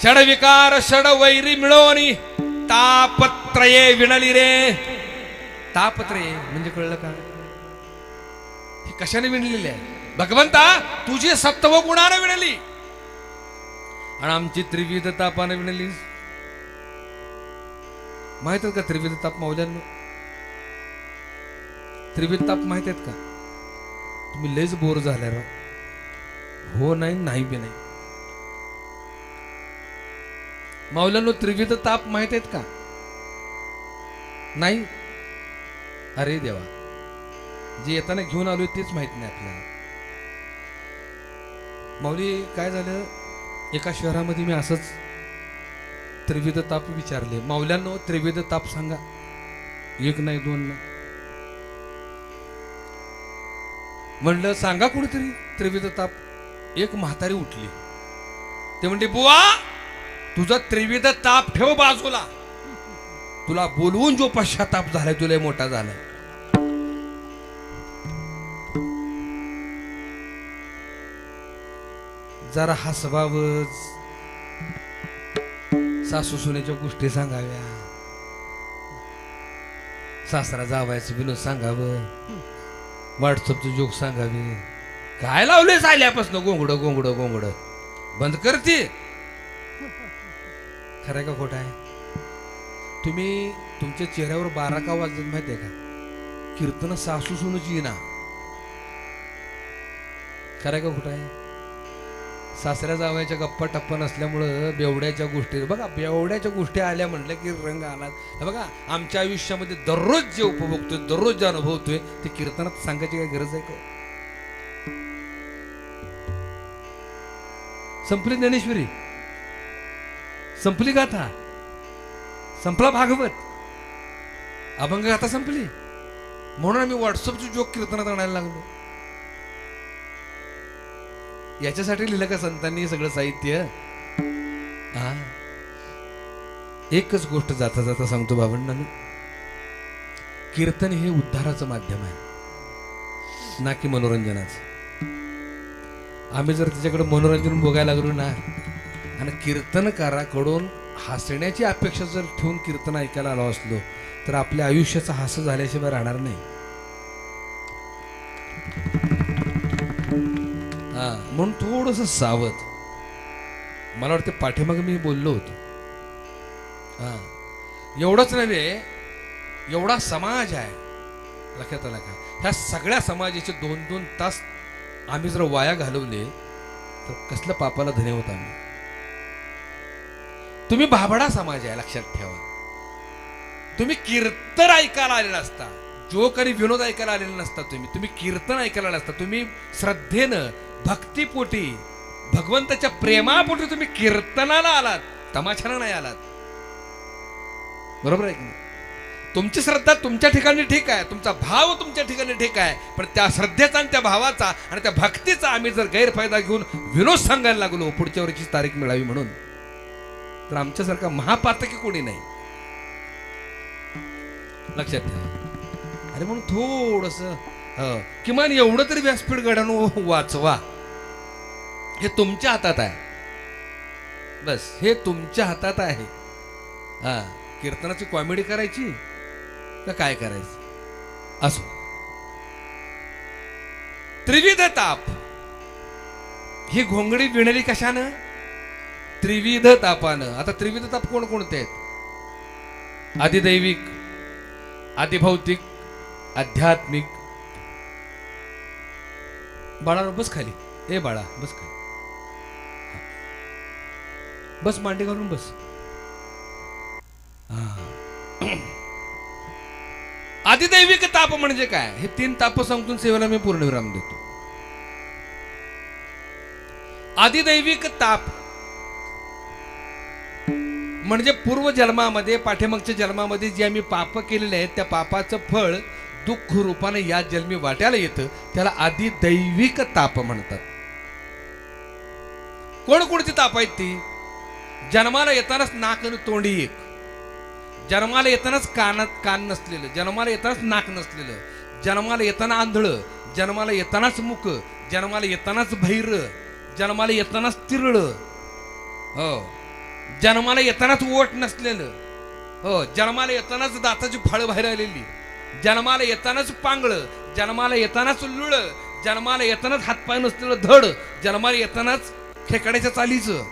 षड विकार षड वैरी मिळवणी तापत्रये विणली रे. तापत्रये म्हणजे कळलं का? ही कशाने विणलेली आहे? भगवंता तुझी सत्व गुणाने विणली आणि आमची त्रिविध तापाने विणलीस. माहित आहेत का त्रिविध ताप माऊल्यांना? त्रिविध ताप माहित आहेत का? तुम्ही लयच बोर झाल्या राव. हो नाही, नाही बी नाही. माऊल्यांनो त्रिविध ताप माहित आहेत का? नाही. अरे देवा, जे येताना घेऊन आलोय तेच माहित नाही आपल्याला. माऊली काय झालं, एका शहरामध्ये मी असंच त्रिविध ताप विचारले. माऊल्यांनो त्रिविध ताप सांगा. 1 नाही 2 नाही. म्हणलं सांगा कुठेतरी त्रिविध ताप. एक म्हातारी उठली. ते म्हणते बुवा तुझा त्रिविध ताप ठेव बाजूला, तुला बोलवून जो पश्चाताप झालाय तुला मोठा झालाय. जरा हसवावच, सासू सुनेच्या गोष्टी सांगाव्या, सासरा जावायचं विनोद सांगावं, व्हॉट्सअपचं जोक सांगावे. काय लावलेस आल्यापासून गोंगड गोंगड गोंगड बंद करते. खरं का खोटं आहे? तुम्ही तुमच्या चेहऱ्यावर 12 का वाजत माहिती आहे का? कीर्तन सासू सुनची येईना. खरं का खोटं आहे? सासऱ्या जावयाच्या गप्पा टप्पा नसल्यामुळं बेवड्याच्या गोष्टी, बघा बेवड्याच्या गोष्टी आल्या म्हटलं की रंग आला. बघा आमच्या आयुष्यामध्ये दररोज जे उपभोगतोय, दररोज जे अनुभवतोय ते कीर्तनात सांगायची काय गरज आहे का? संपली ज्ञानेश्वरी, संपली गाथा, संपला भागवत, अभंग गाथा संपली. म्हणून आम्ही व्हॉट्सअपचे जोक कीर्तनात आणायला लागलो. याच्यासाठी लिहिलं का संतांनी सगळं साहित्य? एकच गोष्ट जाता जाता सांगतो बाबांना, कीर्तन हे उद्धाराचं माध्यम आहे ना की मनोरंजनाचं. आम्ही जर त्याच्याकडे मनोरंजन बघायला लागलो ना आणि कीर्तनकाराकडून हसण्याची अपेक्षा जर ठेवून कीर्तन ऐकायला आलो असलो तर आपल्या आयुष्याचा हास्य झाल्याशिवाय राहणार नाही. म्हणून थोडंसं सावध. मला वाटतं पाठीमागे मी बोललो होतो. एवढंच नव्हे, एवढा समाज आहे, लक्षात आला का? ह्या सगळ्या समाजाचे 2-2 तास आम्ही जर वाया घालवले तर कसलं पापाला धने होत आम्ही. तुम्ही भाबडा समाज आहे, लक्षात ठेवा. तुम्ही कीर्तन ऐकायला आलेला असता, जोक आणि विनोद ऐकायला आलेला नसता. तुम्ही कीर्तन ऐकायला नसता. तुम्ही श्रद्धेनं, भक्तीपोटी, भगवंताच्या प्रेमापोटी तुम्ही कीर्तनाला आलात, तमाशाला नाही आलात. बरोबर आहे की नाही? तुमची श्रद्धा तुमच्या ठिकाणी ठीक आहे, तुमचा भाव तुमच्या ठिकाणी ठीक आहे, पण त्या श्रद्धेचा आणि त्या भावाचा आणि त्या भक्तीचा आम्ही जर गैरफायदा घेऊन विनोद सांगायला लागलो पुढच्या वर्षी तारीख मिळावी म्हणून, तर आमच्यासारखा महापातकी कोणी नाही. लक्षात ठेवा. अरे म्हणून थोडस किमान एवढं तरी व्यासपीठ गडानं वाचवा. हे तुमच्या हातात आहे. बस हे तुमच्या हातात आहे. कीर्तनाची कॉमेडी करायची का काय करायचं असो. त्रिविध ताप ही घोंगडी विणली कशानं? त्रिविध तापानं. आता त्रिविध ताप कोणकोणते आहेत? अधिदैविक, आदिभौतिक, आध्यात्मिक. बाळा बस खाली. ए बाळा बस खाली. बस मांडी घालून बस. आदिदैविक ताप म्हणजे काय? हे 3 ताप सांगून सेवेला मी पूर्णविराम देतो. आदिदैविक ताप म्हणजे पूर्व जन्मामध्ये, पाठीमागच्या जन्मामध्ये जे आम्ही पाप केलेले आहेत त्या पापाचं फळ दुःख रूपाने या जन्मी वाट्याला येतं. त्याला आदिदैविक ताप म्हणतात. कोणकोणती ताप आहेत ती? जन्माला येतानाच नाक आणि तोंडी एक, जन्माला येतानाच कान नसलेलं, जन्माला येतानाच नाक नसलेलं, जन्माला येताना आंधळं, जन्माला येतानाच मुक, जन्माला येतानाच बहिर, जन्माला येतानाच तिरळ, हो, जन्माला येतानाच ओठ नसलेलं, हो, जन्माला येतानाच दाताची फळ बाहेर आलेली, जन्माला येतानाच पांगळ, जन्माला येतानाच लुळ, जन्माला येतानाच हातपाय नसलेलं धड, जन्माला येतानाच खेकड्याच्या चालीचं.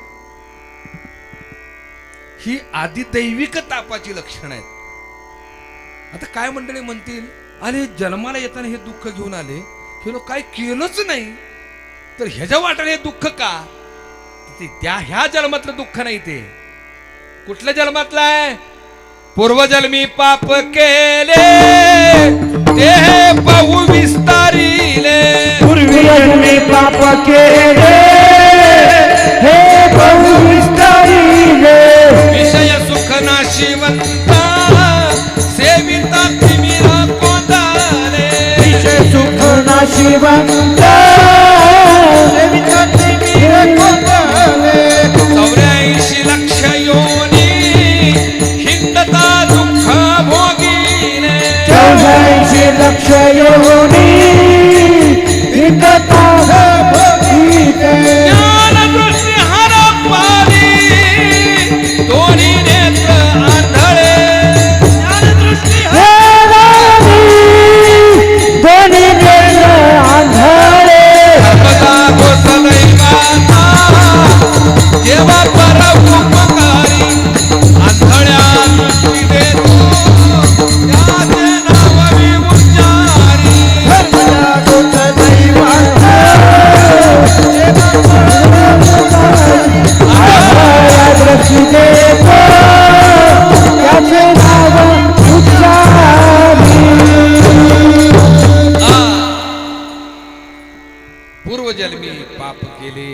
ही आदिदैविक तापाची लक्षणं आहेत. आता काय मंडळी म्हणतील, अरे जन्माला येताना हे दुःख घेऊन आले, हे लोक काय केलंच नाही तर ह्याच्या वाटाने हे दुःख का? ह्या जन्मातलं दुःख नाही, ते कुठल्या जन्मातलं आहे? पूर्वजन्मी पाप केले ते पाहू विस्तारिले. पूर्वजन्मी पाप केले हे पाहू विस्तारिले. विषय सुख नाशिवंता सेविता तिमिरा कोंदाले. विषय सुख नाशिवंता सेविता तिमिरा कोंदाले. 84 लक्ष योनी हिंडता दुःख भोगिले. 84 लक्ष योनी हिंडता भोगिले. ज्ञानदृष्टी हरपाली दोन्ही नेत्र आंधळे. ज्ञानदृष्टी हरपाली दोन्ही नेत्र आंधळे. सर्वदा गोसदैवाचा देवा परोपकारी. आंधळ्या दृष्टी देतो त्याचे नाव मी उच्चारी. सर्वदा गोसदैवाचा देवा परोपकारी. आंधळ्या दृष्टी देतो त्याचे नाव उच्चारी. पूर्वजन्मी पाप केले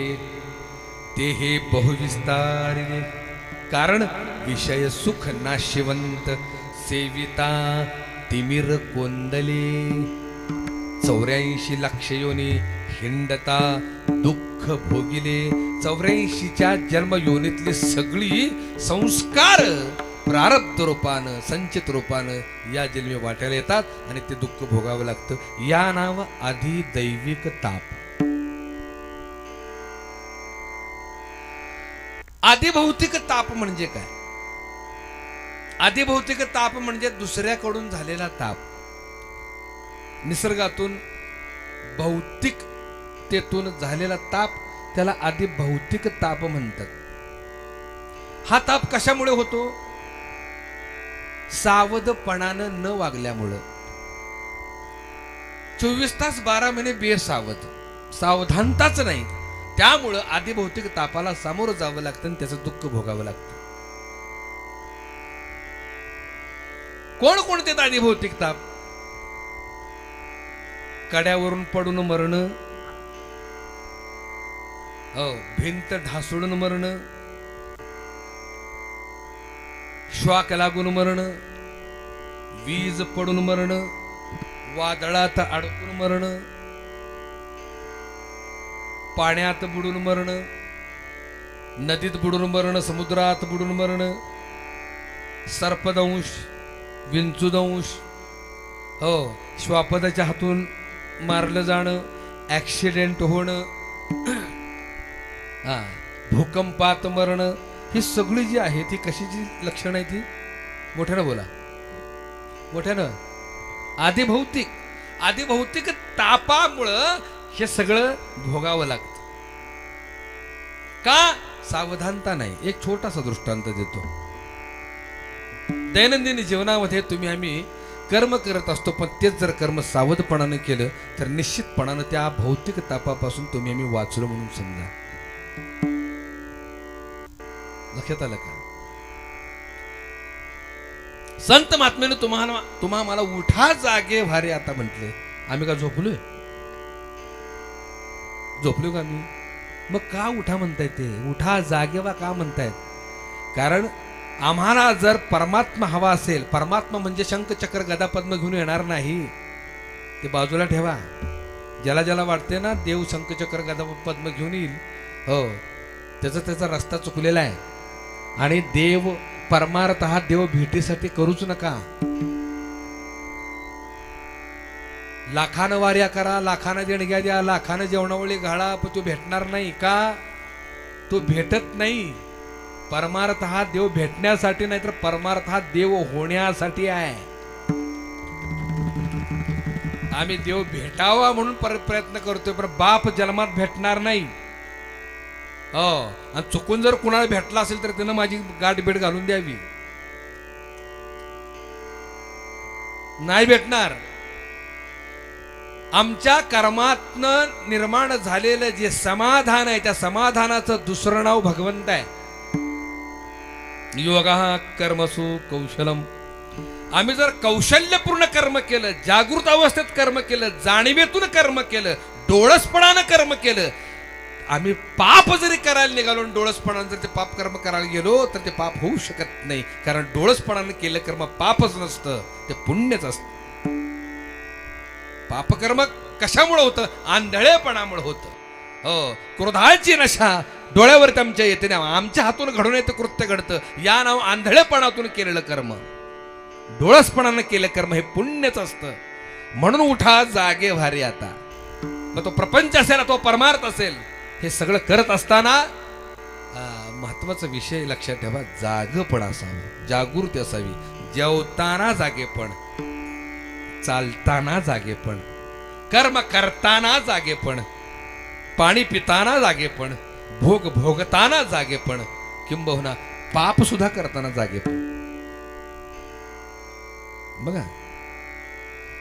ते हे बहुविस्तारिले. कारण विषय सुख नाशिवंत सेविता तिमिर कोंदले. 84 लक्ष योनी हिंडता दुःख भोगिले. 84च्या जन्मयोनीतली सगळी संस्कार प्रारब्ध रूपानं, संचित रूपानं या जन्मी वाट्याला येतात आणि ते दुःख भोगावं लागतं. या नाव आदिदैविक ताप. आदिभौतिक ताप म्हणजे काय? आदिभौतिक ताप म्हणजे दुसऱ्याकडून झालेला ताप. निसर्गातून भौतिकतेतून झालेला ताप त्याला आदिभौतिक ताप म्हणतात. हा ताप कशामुळे होतो? सावधपणानं न वागल्यामुळं. 24 तास 12 महिने बेसावध, सावधानताच नाही. त्यामुळं आदिभौतिक तापाला सामोरं जावं लागतं आणि त्याचं दुःख भोगावं लागतं. कोणते आदिभौतिक ताप? कड्यावरून पडून मरणं, भिंत ढासळून मरणं, श्वाक लागून मरणं, वीज पडून मरणं, वादळात अडकून मरणं, पाण्यात बुडून मरणं, नदीत बुडून मरणं, समुद्रात बुडून मरणं, सर्पदंश, विंचूदंश, श्वापदाच्या हातून मारलं जाणं, ॲक्सिडेंट होणं, भूकंपात मरणं, ही सगळी जी आहे ती कशाची लक्षणं आहे? ती मोठ्यानं बोला, मोठ्यानं. आदिभौतिक तापामुळं हे सगळं भोगावं लागतं. का? सावधानता नाही. एक छोटासा दृष्टांत देतो. दैनंदिन जीवनामध्ये आम्ही कर्म करत असतो, पण तेच जर कर्म सावधपणानं केलं तर निश्चितपणानं त्या भौतिक तापापासून तुम्ही आम्ही वाचलो म्हणून समजा. लक्षात आलं का? संत महात्म्याने तुम्हा मला उठा जागे व्हारे आता म्हटले. आम्ही का झोपलोय? झोपलोय का आम्ही? मग का उठा म्हणतायत? ते उठा जागे व्हा का म्हणतायत? कारण आम्हाला जर परमात्मा हवा असेल, परमात्मा म्हणजे शंख चक्र गदा पद्म घेऊन येणार नाही, ते बाजूला ठेवा. ज्याला ज्याला वाटते ना देव शंख चक्र गदा पद्म घेऊन येईल, हो, त्याचा रस्ता चुकलेला आहे. आणि देव परमार्थ हा देव भेटीसाठी करूच नका. लाखानं वाऱ्या करा, लाखानं देणग्या द्या, लाखानं जेवणावळी घाला, पण तो भेटणार नाही. का? तो भेटत नाही. परमार्थ हा देव भेटण्यासाठी नाही, तर परमार्थ हा देव होण्यासाठी आहे. आम्ही देव भेटावा म्हणून प्रयत्न करतोय, पण बाप जन्मात भेटणार नाही. हो, आणि चुकून जर कुणाला भेटला असेल तर त्यानं माझी गाठ भेट घालून द्यावी. नाही भेटणार. आमच्या कर्मातनं निर्माण झालेलं जे समाधान आहे, त्या समाधानाचं दुसरं नाव भगवंत आहे. योगः कर्मसु कौशलम. आम्ही जर कौशल्यपूर्ण कर्म केलं, जागृत अवस्थेत कर्म केलं, जाणीवेतून कर्म केलं, डोळसपणानं कर्म केलं, आम्ही पाप जरी करायला निघालो, डोळसपणानं जर ते पाप कर्म करायला गेलो तर ते पाप होऊ शकत नाही. कारण डोळसपणानं केलं कर्म पापच नसतं, ते पुण्यच असतं. पापकर्म कशामुळे होतं? आंधळेपणामुळे होतं. हो, क्रोधाची नशा डोळ्यावरती आमच्या येते ना, आमच्या हातून घडून येतं कृत्य घडतं. या नाव आंधळेपणातून केलेलं कर्म, डोळसपणानं केलं कर्म हे पुण्यच असतं. म्हणून उठा जागे व्हारे आता. मग तो प्रपंच असेल, तो परमार्थ असेल, हे सगळं करत असताना महत्वाचा विषय लक्षात ठेवा, जागपण असावं, जागृती असावी. जेवताना जागेपण, चालताना जागेपण, कर्म करताना जागेपण, पाणी पिताना जागेपण, भोग भोगताना जागेपण, किंबहुना पाप सुद्धा करताना जागेपण. बघा,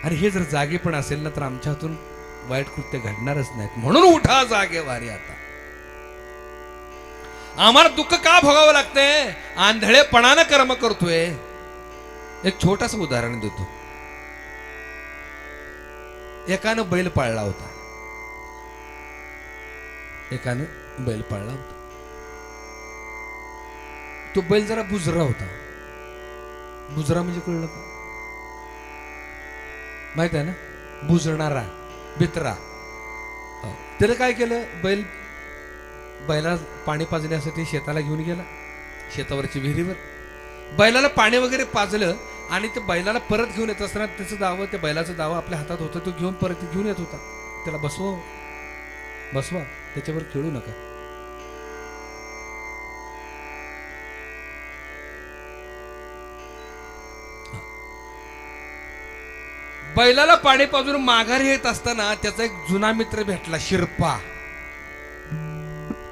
आणि हे जर जागेपण असेल ना तर आमच्या हातून वाईट कृत्य घडणारच नाहीत. म्हणून उठा जागे वारी आता. आम्हाला दुःख का भोगावं लागतंय? आंधळेपणानं कर्म करतोय. एक छोटंसं उदाहरण देतो. एकानं बैल पाळला होता. एकानं बैल पाळला होता. तो बैल जरा बुजरा होता. बुजरा म्हणजे कळलं का? माहित आहे ना? बुजणारा, बित्रा. त्याला काय केलं? बैला पाणी पाजण्यासाठी शेताला घेऊन गेला, शेतावरची विहिरीवर. बैलाला पाणी वगैरे पाजलं आणि ते बैलाला परत घेऊन येत असताना त्याचं दावं, त्या बैलाचं दावं आपल्या हातात होतं. तो घेऊन परत घेऊन येत होता. त्याला बसवा, त्याच्यावर खेळू नका. बैलाला पाणी पाजून माघारी येत असताना त्याचा एक जुना मित्र भेटला, शिरपा.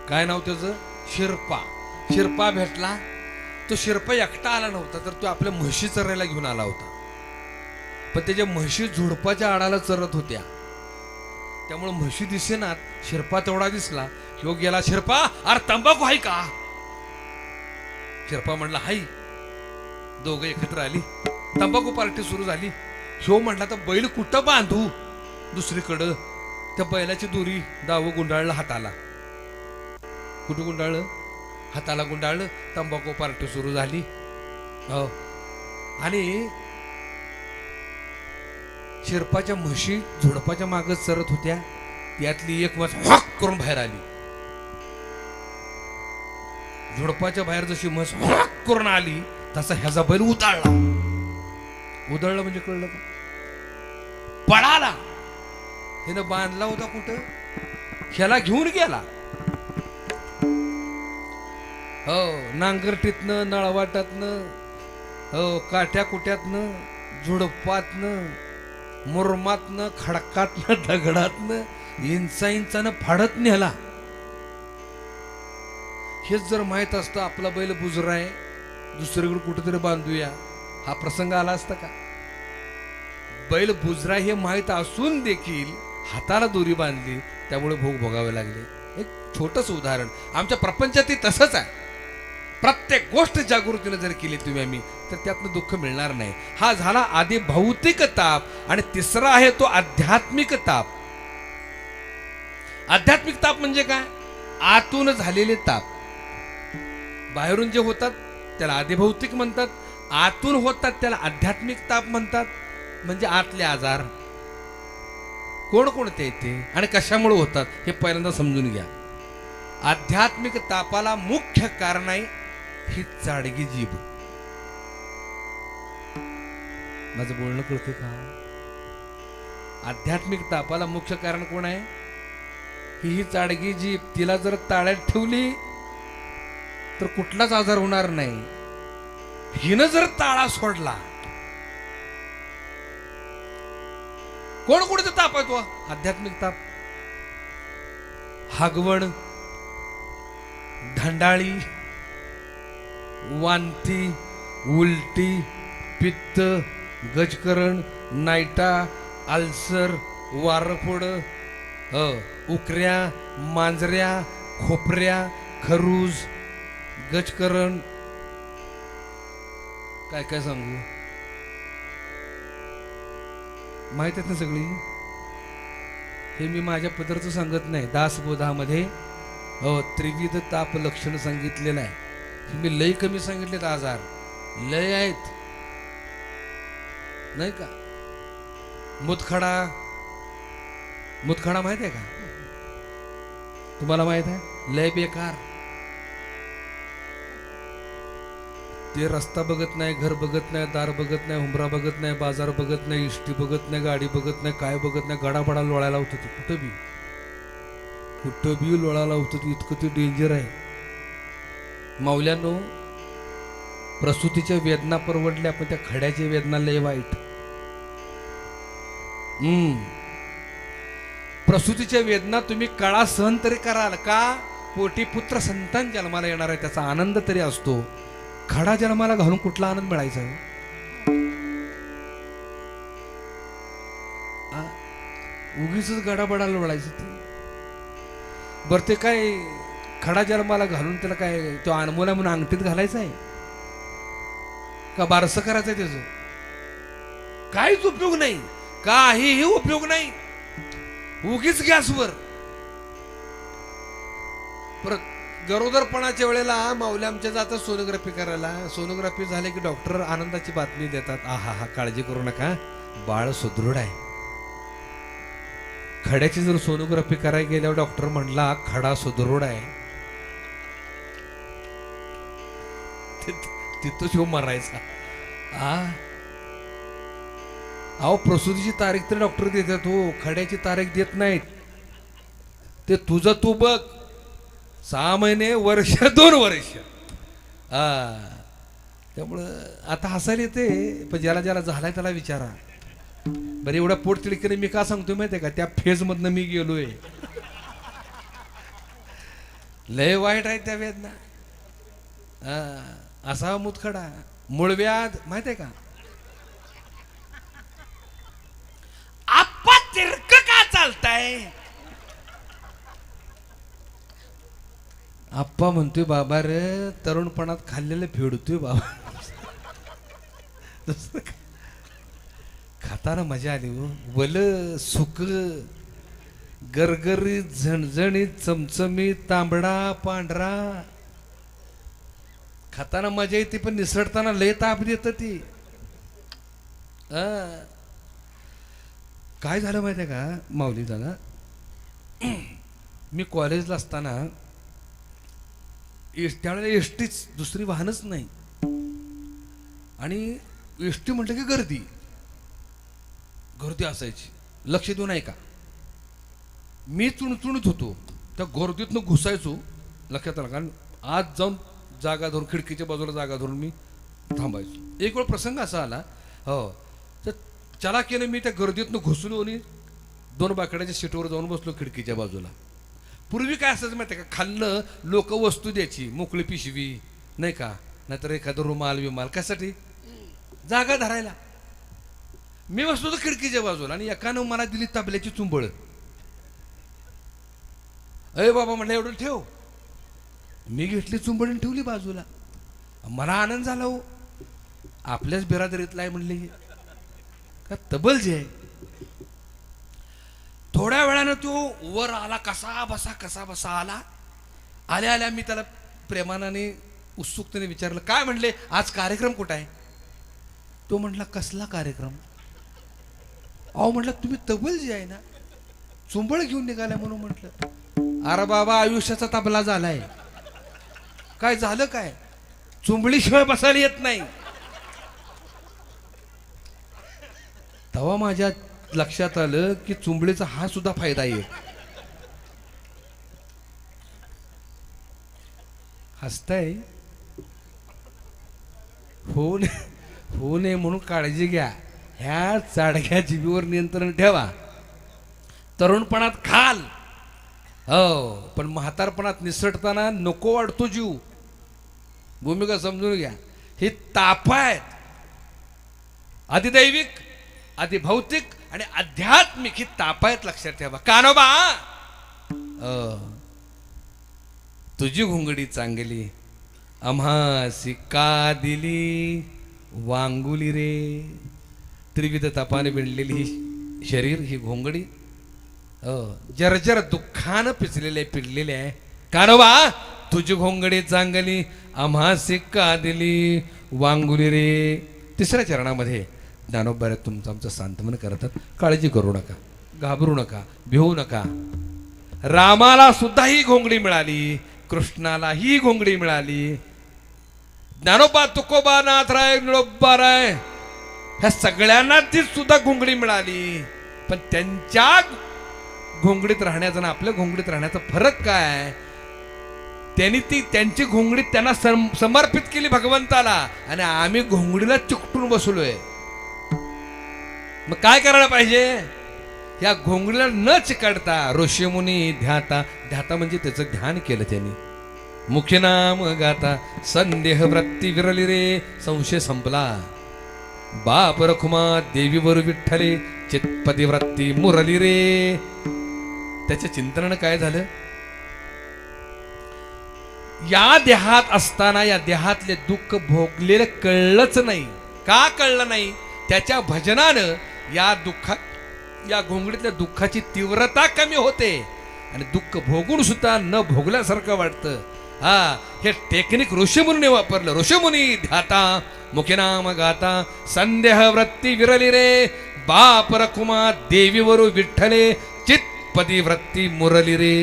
काय नाव त्याचं? शिरपा. शिरपा भेटला. तो शिरपा एकटा आला नव्हता, तर तो आपल्या म्हशी चरायला घेऊन आला होता. पण त्याच्या म्हशी झुडपाच्या आडाला चरत होत्या, त्यामुळे म्हशी दिसेनात. शिरपा तेवढा दिसला. ह्यो गेला, शिरपा अरे तंबाखू आहे का? शिरपा म्हणला हाय. दोघं एकत्र आली, तंबाखू पार्टी सुरू झाली. ह्यो म्हटला तर बैल कुठं बांधू दुसरीकडं. त्या बैलाची दोरी दावं गुंडाळलं हाताला. कुठं गुंडाळलं? हाताला गुंडाळलं. तंबाखू पार्टी सुरू झाली. हो, आणि शिरपाच्या म्हशी झुडपाच्या मागे चरत होत्या. त्यातली एक म्हस हॉक करून बाहेर आली. झुडपाच्या बाहेर जशी म्हस हॉक करून आली तसा ह्याचा बैल उताळला. उधळलं म्हणजे कळलं का? पळाला. त्यानं बांधला होता कुठं? ह्याला घेऊन गेला. हो, नांगरटीतनं, नळवाटातनं, हो, काठ्या कुट्यातनं, झुडपातनं, मुरमातनं, खडकातनं, दगडातनं, इंचानं फाडत नेला. हेच जर माहित असतं आपला बैल बुजरा आहे, दुसरीकडे कुठेतरी बांधूया, हा प्रसंग आला असता का? बैल बुजरा हे माहीत असून देखील हाताला दोरी बांधली, त्यामुळे भोग भोगावे लागले. एक छोटस उदाहरण. आमच्या प्रपंचातही तसंच आहे. प्रत्येक गोष्ट जागृतीने जर केली तुम्ही आम्ही, तर त्यातनं दुःख मिळणार नाही. हा झाला आधी भौतिक ताप, आणि तिसरा आहे तो आध्यात्मिक ताप. आध्यात्मिक ताप म्हणजे काय? आतून झालेले ताप. बाहेरून जे होतात त्याला आधी भौतिक म्हणतात, आतून होतात त्याला आध्यात्मिक ताप म्हणतात. म्हणजे आतले आजार कोणकोणते येते आणि कशामुळे होतात हे पहिल्यांदा समजून घ्या. आध्यात्मिक तापाला मुख्य कारण आहे ही चाडगी जीभ. माझं बोलणं कळते का? आध्यात्मिक तापाला मुख्य कारण कोण आहे? ही चाडगी जीभ. तिला जर ताळ्यात ठेवली तर कुठलाच आजार होणार नाही. हिनं जर ताळा सोडला, कोणकोणते ताप आहे तो आध्यात्मिक ताप? हागवण, ढंडाळी, वांती, उलटी, पित्त, गजकरण, नायटा, अल्सर, वारफोड, उकऱ्या, मांजऱ्या, खोपऱ्या, खरूज, गजकरण, काय काय सांगू, माहित आहेत ना सगळी. हे मी माझ्या पदरचं सांगत नाही. दासबोधामध्ये त्रिविध ताप लक्षण सांगितलेलं आहे. मी लय कमी सांगितलेत आजार, लय आहेत नाही का. मुतखडा, मुतखडा माहित आहे का तुम्हाला? माहित आहे, लय बेकार. ते रस्ता बघत नाही, घर बघत नाही, दार बघत नाही, हुंबरा बघत नाही, बाजार बघत नाही, इष्टी बघत नाही, गाडी बघत नाही, काय बघत नाही, गडाबडा लोळायला होतं. ते कुठं बी लोळायला होतं. इतकं ते डेंजर आहे. माऊल्यांनो, प्रसूतीच्या वेदना परवडल्या, पण त्या खड्याच्या वेदना लय वाईट. प्रसूतीच्या वेदना तुम्ही कळा सहन तरी कराल का? पोटी पुत्र संतान जन्माला येणार आहे, त्याचा आनंद तरी असतो. खडा जन्माला घालून कुठला आनंद मिळायचा? उगीच गडाबडा लोळायचं ते. बरं, ते काय खडा जन्माला घालून त्याला काय तो अनमोला म्हणून अंगठीत घालायचा आहे का? बारसं करायचंय त्याचं? काहीच उपयोग नाही, काहीही उपयोग नाही. उगीच गॅसवर. परत गरोदरपणाच्या वेळेला माऊली आमच्या जातात सोनोग्राफी करायला. सोनोग्राफी झाले की डॉक्टर आनंदाची बातमी देतात, आहा हा, काळजी करू नका, बाळ सुदृढ आहे. खड्याची जर सोनोग्राफी करायला गेल्यावर डॉक्टर म्हणला खडा सुदृढ आहे, तिथं शिव मारायचा. अहो, प्रसूतीची तारीख तर डॉक्टर देतात हो, खड्याची तारीख देत नाहीत. ते तुझं तू बघ. 6 महिने, वर्ष, 2 वर्ष. त्यामुळं आता हसायला येते, पण ज्याला ज्याला झालाय त्याला विचारा. बरं, एवढा पोट तिडकीने मी का सांगतोय माहितीये का? त्या फेज मधनं मी गेलोय. लय वाईट आहे त्या वेदना. असा मुतखडा, मूळव्याध माहितीये का? आप्पा तिरक का चालताय? आप्पा म्हणतोय बाबा रे, तरुणपणात खाल्लेलं फेडतोय बाबा. खाताना मजा आली हो. वल सुक, गरगरीत, झणझणीत, चमचमीत, तांबडा पांढरा. खाताना मजा येते, पण निसरताना लय ताप देत ती. काय झालं माहितीये का माऊली दादा? मी कॉलेजला असताना त्यावेळेला एसटीच, दुसरी वाहनच नाही. आणि एसटी म्हटलं की गर्दी गर्दी असायची. लक्ष देऊन आहे का? मी चुणचुणत होतो, त्या गर्दीतनं घुसायचो. लक्षात आलं? कारण आज जाऊन जागा धरून, खिडकीच्या बाजूला जागा धरून मी थांबायचो. एक वेळ प्रसंग असा आला, हो, तर चला केलं मी त्या गर्दीतनं घुसलो आणि 2 बाकड्याच्या सीटवर जाऊन बसलो खिडकीच्या बाजूला. पूर्वी काय असायचं माहिती आहे का? खाल्लं लोक वस्तू द्यायची, मोकळी पिशवी नाही का, नाहीतर एखादं रुमाल विमाल, कशासाठी? जागा धरायला. मी बसलो होतो खिडकीच्या बाजूला आणि एकानं मला दिली तबल्याची चुंबळ. अरे बाबा म्हटलं एवढं ठेव. मी घेतली चुंबळ आणि ठेवली बाजूला. मला आनंद झाला हो, आपल्याच बिरादरीतला आहे म्हणले का तबल जे आहे. थोड्या वेळानं तो वर आला, कसा बसा आला. आल्या आल्या मी त्याला प्रेमानाने उत्सुकतेने विचारलं, काय म्हणले आज कार्यक्रम कुठं आहे. तो म्हटला कसला कार्यक्रम. अहो म्हटलं तुम्ही तबल जे आहे ना चुंबळ घेऊन निघाला म्हणून. म्हटलं अरे बाबा आयुष्याचा तबला झालाय. काय झालं काय, चुंबळीशिवाय बसायला येत नाही. तेव्हा माझ्या लक्षात आलं की चुंबळीचा हा सुद्धा फायदा आहे. हसताय हो नये म्हणून काळजी घ्या. ह्या चाडक्या जीबीवर नियंत्रण ठेवा. तरुणपणात खाल हो, पण म्हातारपणात निसटताना नको वाटतो जीव. भूमिका समजून घ्या. हे ताप आहेत, अधिदैविक, अधिभौतिक आणि आध्यात्मिक ही ताप आहेत, लक्षात ठेवा. कानोबा तुझी घोंगडी चांगली आम्हासी का दिली वांगुली रे. त्रिविध तापाने विणलेली ही शरीर, ही घोंगडी जर्जर दुःखानं पिडलेले आहे. कानोबा तुझी घोंगडी चांगली आम्हासी का दिली वांगुली रे. तिसऱ्या चरणामध्ये ज्ञानोबा तुमचं आमचं सांत्वन करतात. काळजी करू नका, घाबरू नका, भिवू नका. रामाला सुद्धा ही घोंगडी मिळाली, कृष्णाला ही घोंगडी मिळाली. ज्ञानोबा, तुकोबा, नाथराय, निळोबा राय ह्या सगळ्यांना ती सुद्धा घोंगडी मिळाली. पण त्यांच्या घोंगडीत राहण्याचा आणि आपल्या घोंगडीत राहण्याचा फरक काय. त्यांनी त्यांची घोंगडी त्यांना समर्पित केली भगवंताला आणि आम्ही घोंगडीला चिकटून बसलोय. मग काय करायला पाहिजे. या घोंगडीला न चिकटता ऋषीमुनी ध्याता म्हणजे त्याचं ध्यान केलं त्यांनी. मुख्य नाम गाता संदेह वृत्ती विरली रे. संशय संपला. बाप रखुमा देवीवर विठ्ठले चित्पदी वृत्ती मुरली रे. त्याच्या चिंतनानं काय झालं. या देहात असताना या देहातले दुःख भोगलेलं कळलंच नाही. का कळलं नाही. त्याच्या भजनानं या घोंगडीतल्या दुःखाची तीव्रता कमी होते आणि दुःख भोगून सुद्धा न भोगल्यासारखं वाटतं. हे टेक्निक ऋषीमुनी वापरलं. ऋषीमुनी ध्याता मुखे नाम गाता संदेह वृत्ती विरली रे. बाप रखुमा देवीवरू विठ्ठले चित्पदी वृत्ती मुरली रे.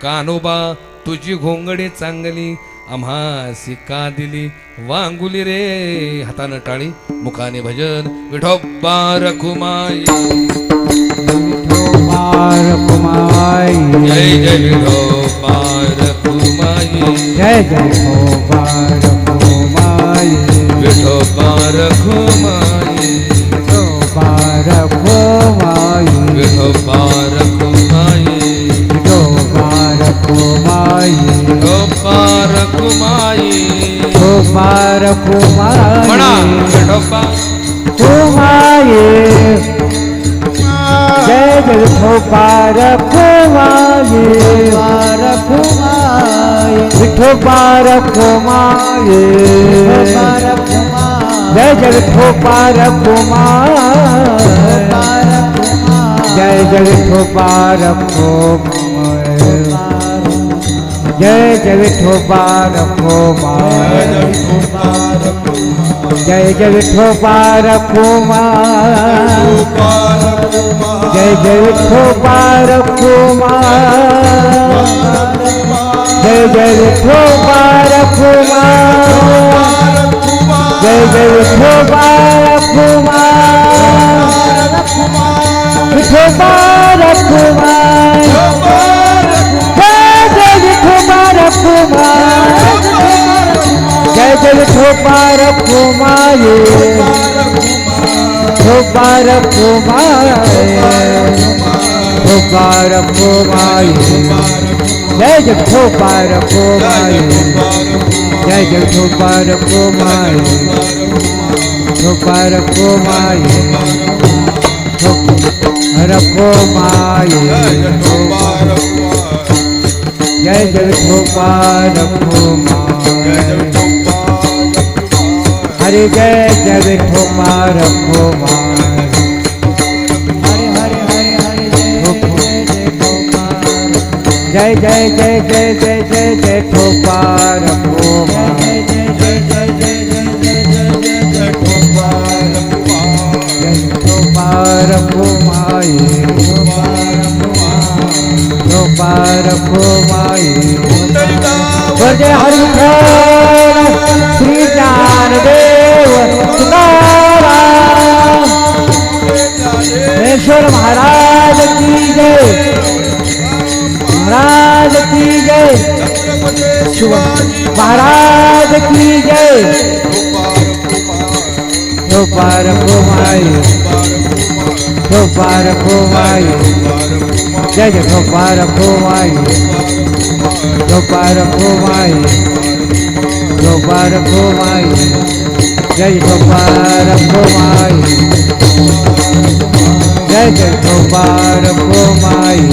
कानोबा तुझी घोंगडी चांगली आम्हासी का दिली वांगुली रे. हातानं टाळी, मुखाने भजन. विठोबा रखुमाई जय जय विठोबा रखुमाई जय जय विठोबा रखुमाई विठोबा रखुमाई विठोबा रखुमाई विठोबा रखुमाई विठोबा रखुमाई विठोबा रखुमाई विठोबा रखुमाई म्हणा विठोबा रखुमाई जय जय विठोबा रखुमाई विठोबा रखुमाई जय जय विठोबा रखुमाई जय जय विठोबा रखुमाई जय जय विठोबा रखुमाई जय जय विठोबा रखुमाई जय जय विठोबा रखुमाई जय जय विठोबा रखुमाई जय जय विठोबा रखुमाई विठोबा रखुमाई जय जय विठोबा रखुमाई जय जय विठोबा रखुमाई विठोबा रखुमाई विठोबा रखुमाई जय जय विठोबा रखुमाई जय जय विठोबा रखुमाई ठोपा रखो माई रखो माई जय जय ठोपा रखो माई हरे जय जय ठोपा रखो माई हरे हरे हरे हरे जय ठोपा जय जय जय जय जय जय जय ठोपा रखो माई जय जय जय जय जय जय ठोपा रखो माई ठोपा रखो माई जय हरि श्री ज्ञानदेव तुकाराम ईश्वर महाराज की जय महाराज की जय महाराज की जय ठोपा रखो माई ठोपा रखो माई जय जय ठोपा रखो माई ठोपा रखो माई ठोपा रखो माई जय ठोपा रखो माई जय जय ठोपा रखो माई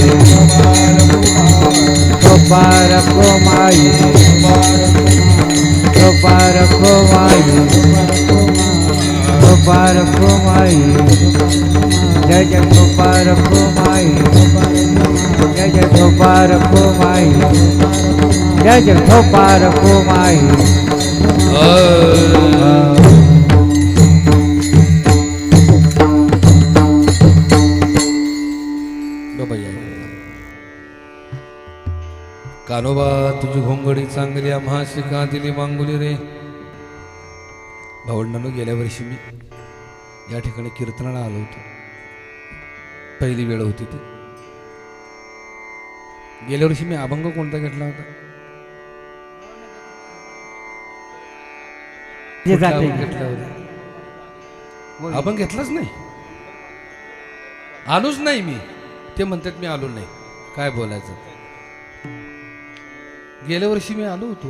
ठोपा रखो माई ठोपा रखो माई ठोपा रखो माई जय जय ठोपा रखो माई जय जय ठोपा रखो माई जय जय ठोपा रखो माई कानोबा तुझी घोंगडी चांगली आम्हाशी का दिली मांगुली रे. भावंडांनो, गेल्या वर्षी मी या ठिकाणी कीर्तनाला आलो होतो. पहिली वेळ होती ती. गेल्या वर्षी मी अभंग कोणता घेतला होता? घेतला होता अभंग घेतलाच नाही. आलोच नाही मी. ते म्हणतात मी आलो नाही. काय बोलायचं. गेल्या वर्षी मी आलो होतो.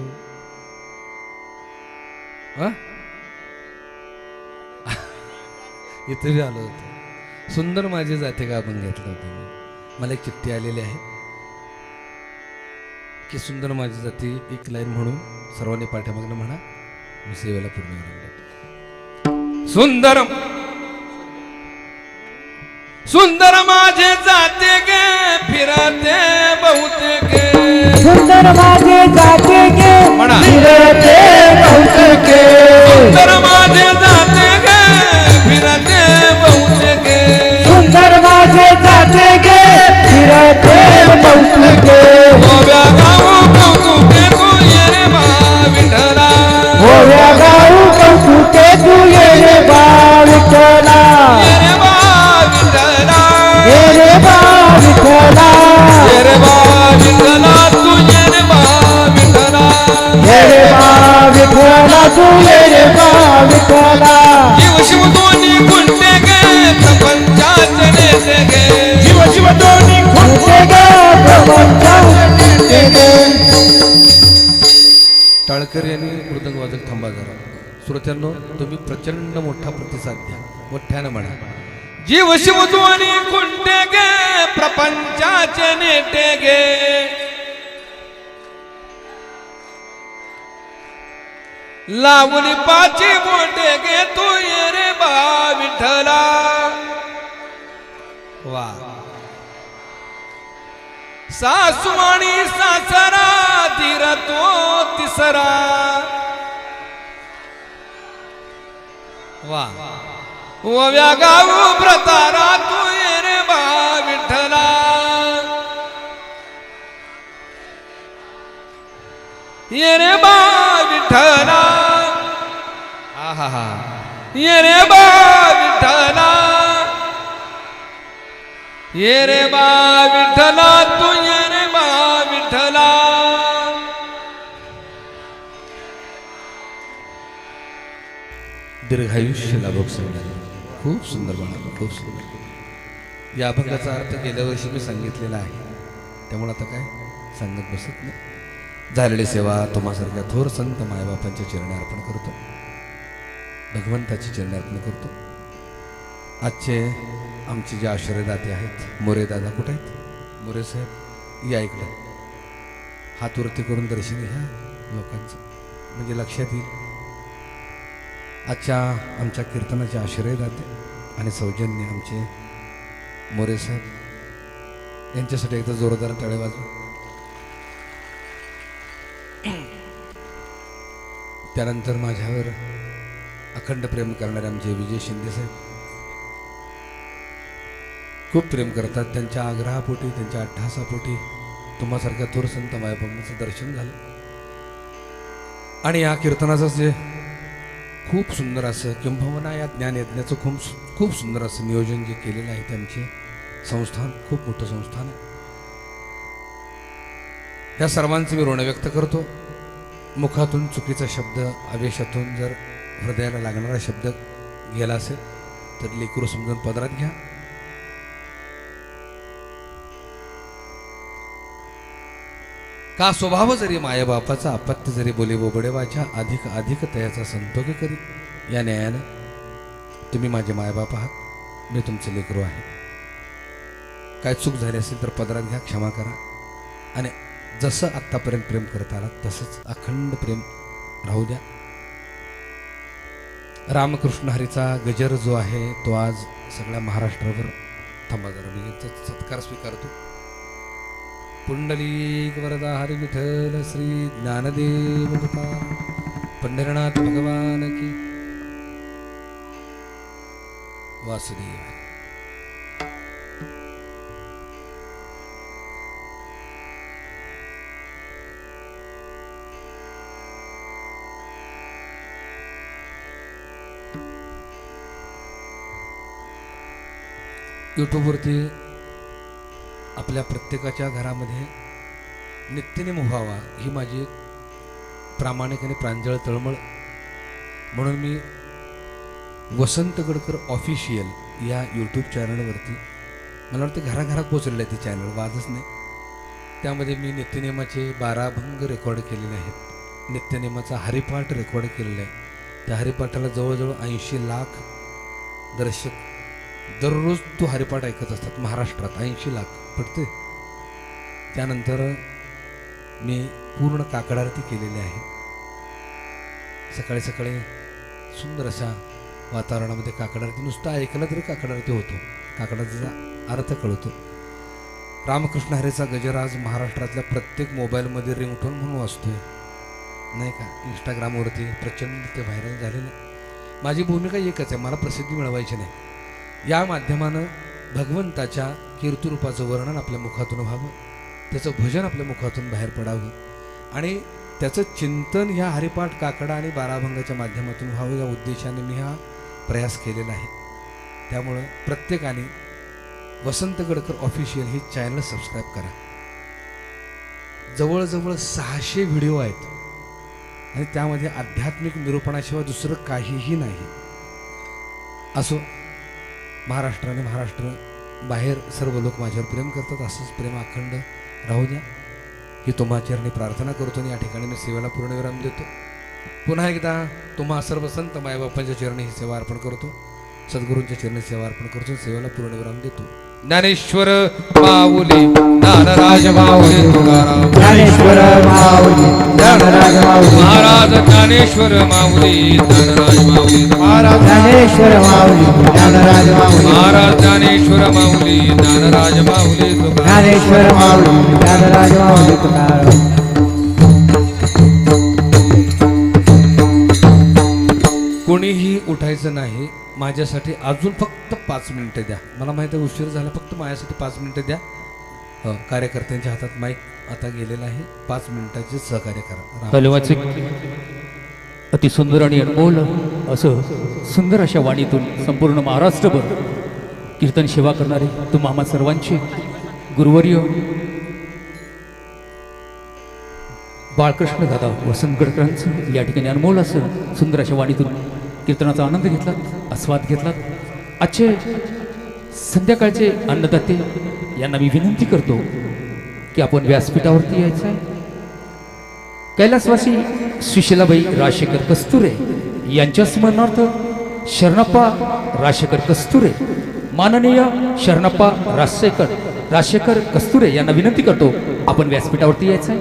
इथे आलो होतो. सुंदर माझे जाते का अभंग घेतला होता मी. मला एक चिठ्ठी आलेली आहे की सुंदर माझी जाती एक लाईन म्हणून सर्वांनी पाठीमागनं म्हणा. मी सेवेला पूर्ण करून सुंदर सुंदर माझे जाते गे फिरते बहुते गे. सुंदर माझे जाते गे फिरते बहुते गे. सुंदर माझे जाते गे फिरते बहुते गे. सुंदर माझे जाते गे फिरते बहुते गे. ओव्या गाऊ कौतुके तू ये रे बा विठ्ठला. ओव्या गाऊ कौतुके तू ये रे बा विठ्ठला. ये रे बा विठ्ठला. ये रे बा विठ्ठला. ये रे बा विठ्ठला तू ये रे बा विठ्ठला. ये रे बा विठ्ठला तू ये रे बा विठ्ठला. जीव शिव दोन्ही गुंटे गे प्रपंचाचे नेते गे. जीव शिव दोन्ही खुंटे गे प्रपंचाचे गे. टाळकर यांनी मृदंग वाजक थांबा जरा. श्रोत्यांनो, तुम्ही प्रचंड मोठा प्रतिसाद द्या. मोठ्यानं म्हणा. जीव शिव दोन्ही गुंटे गे प्रपंचाचे नेते गे. लावणी पाची मोठे गे तू ये रे बा विठ्ठला. वा. सासू आणि सासरा धीर तो तिसरा. वा. ओव्या गाऊ प्रतारा तू ये रे बा विठ्ठला. ये रे बा विठ्ठला. आहा. ये रे बा विठ्ठला. ये रे बा विठ्ठला तू ये रे बा विठ्ठला. दीर्घायुष्य लाभो सगळ्यांना. खूप सुंदर म्हणा. खूप सुंदर. या अभंगाचा अर्थ गेल्या वर्षी मी सांगितलेला आहे. त्यामुळे आता काय सांगत बसत नाही. झालेली सेवा तुम्हासारख्या थोर संत मायबापांच्या चरणी अर्पण करतो. भगवंताची चरणी अर्पण करतो. आजचे आमचे जे आश्रयदाते आहेत, मोरे दादा कुठे आहेत? मोरे साहेब या इकडं, हात वरती करून दर्शन घ्या लोकांचं, म्हणजे लक्षात येईल. आजच्या आमच्या कीर्तनाचे आश्रयदाते आणि सौजन्य आमचे मोरे साहेब यांच्यासाठी एकदा जोरदार टाळे वाजवा. त्यानंतर माझ्यावर अखंड प्रेम करणारे आमचे विजय शिंदे साहेब खूप प्रेम करतात. त्यांच्या आग्रहापोटी, त्यांच्या अट्टहासापोटी तुम्हासारख्या थोर संत मायबाबांचं दर्शन झालं. आणि या कीर्तनाचं जे खूप सुंदर असं, किंबहुना या ज्ञानयज्ञाचं खूप सुंदर असं नियोजन जे केलेलं आहे त्यांचे संस्थान, खूप मोठं संस्थान आहे. या सर्वांचे मी ऋण व्यक्त करतो. मुखातून चुकीचा शब्द, आवेशातून जर हृदयाला लागणारा शब्द गेला असेल तर लेकरू समजून पदरात घ्या. का स्वभाव जरी मायबापाचा, अपत्य जरी बोले बोबडे वाचा, अधिक अधिक तयाचा संतोष करी. या न्यायानं तुम्ही माझे मायबाप आहात, मी तुमचे लेकरू आहे. काय चूक झाली असेल तर पदरात घ्या, क्षमा करा. आणि जसं आत्तापर्यंत प्रेम करत आला तसंच अखंड प्रेम राहू द्या. रामकृष्ण हरीचा गजर जो आहे तो आज सगळ्या महाराष्ट्रावर, थांबा जरा मी सत्कार स्वीकारतो. पुंडलिक वरदा हरी विठ्ठल श्री ज्ञानदेव तुकाराम पंढरीनाथ भगवान की वासुदेव. यूट्यूबवरती आपल्या प्रत्येकाच्या घरामध्ये नित्यनेम व्हावा ही माझी प्रामाणिक आणि प्रांजळ तळमळ. म्हणून मी वसंत गडकर ऑफिशियल या यूट्यूब चॅनलवरती, मला वाटतं घराघरात पोचलेलं आहे ते चॅनल, वादच नाही. त्यामध्ये मी नित्यनेमाचे 12 अभंग रेकॉर्ड केलेले आहेत. नित्यनेमाचा हरिपाठ रेकॉर्ड केलेला आहे. त्या हरिपाठाला जवळजवळ 80 लाख दर्शक दररोज तो हरिपाठ ऐकत असतात महाराष्ट्रात. 80 लाख पडते. त्यानंतर मी पूर्ण काकड आरती केलेली आहे. सकाळी सकाळी सुंदर अशा वातावरणामध्ये काकड आरती, नुसतं ऐकलं तरी काकड आरती होतो, काकड आरतीचा अर्थ कळतो. रामकृष्ण हरीचा गजर आज महाराष्ट्रातल्या प्रत्येक मोबाईलमध्ये रिंगटोन म्हणून वाजतोय, नाही का? इंस्टाग्रामवरती प्रचंड ते व्हायरल झालेलं. माझी भूमिका एकच आहे, मला प्रसिद्धी मिळवायची नाही. या माध्यमानं भगवंताच्या कीर्तिरूपाचं वर्णन आपल्या मुखातून व्हावं, त्याचं भजन आपल्या मुखातून बाहेर पडावं आणि त्याचं चिंतन ह्या हरिपाठ, काकडा आणि 12 अभंगाच्या माध्यमातून व्हावं, या उद्देशाने मी हा प्रयास केलेला आहे. त्यामुळं प्रत्येकाने वसंत गडकर ऑफिशियल हे चॅनल सबस्क्राईब करा. जवळजवळ 600 व्हिडिओ आहेत आणि त्यामध्ये आध्यात्मिक निरूपणाशिवाय दुसरं काहीही नाही. असो, महाराष्ट्राने, महाराष्ट्र बाहेर सर्व लोक माझ्यावर प्रेम करतात, असंच प्रेम अखंड राहू द्या ही तुम्हा चरणी प्रार्थना करतो. आणि या ठिकाणी मी सेवेला पूर्णविराम देतो. पुन्हा एकदा तुम्हा सर्व संत मायबापांच्या चरणी ही सेवा अर्पण करतो, सद्गुरूंच्या चरणी सेवा अर्पण करतो, सेवेला पूर्णविराम देतो. ज्ञानेश्वर माऊली ज्ञानराज माऊली तुकाराम, ज्ञानेश्वर माऊली ज्ञानराज माऊली महाराज ज्ञानेश्वर माऊली ज्ञानराज माऊली, महाराज ज्ञानेश्वर माऊली ज्ञानराज माऊली, महाराज ज्ञानेश्वर माऊली ज्ञानराज माऊली तुकाराम, ज्ञानेश्वर माऊली ज्ञानराज माऊली तुकाराम. कोणीही उठायचं नाही. माझ्यासाठी अजून फक्त 5 मिनिटं द्या. मला माहिती आहे उशीर झाला, फक्त माझ्यासाठी 5 मिनिटं द्या. हो, कार्यकर्त्यांच्या हातात माईक आता गेलेला आहे. 5 मिनिटाचे सहकार्य करा. हलवाचे अति सुंदर आणि अनमोल असं सुंदर अशा वाणीतून संपूर्ण महाराष्ट्रभर कीर्तन सेवा करणारे तुम्हा आम्हा सर्वांचे गुरुवर्य बाळकृष्ण दादा वसंत गडकरांचं या ठिकाणी अनमोल असं सुंदर अशा वाणीतून कीर्तनाचा आनंद घेतलात, आस्वाद घेतलात. आजचे संध्याकाळचे अन्नदाते यांना मी विनंती करतो की आपण व्यासपीठावरती यायचं आहे. कैलासवासी सुशीलाबाई राजशेखर कस्तुरे यांच्या स्मरणार्थ शरणप्पा राजशेखर कस्तुरे, माननीय शरणप्पा राजशेखर कस्तुरे यांना विनंती करतो आपण व्यासपीठावरती यायचं आहे.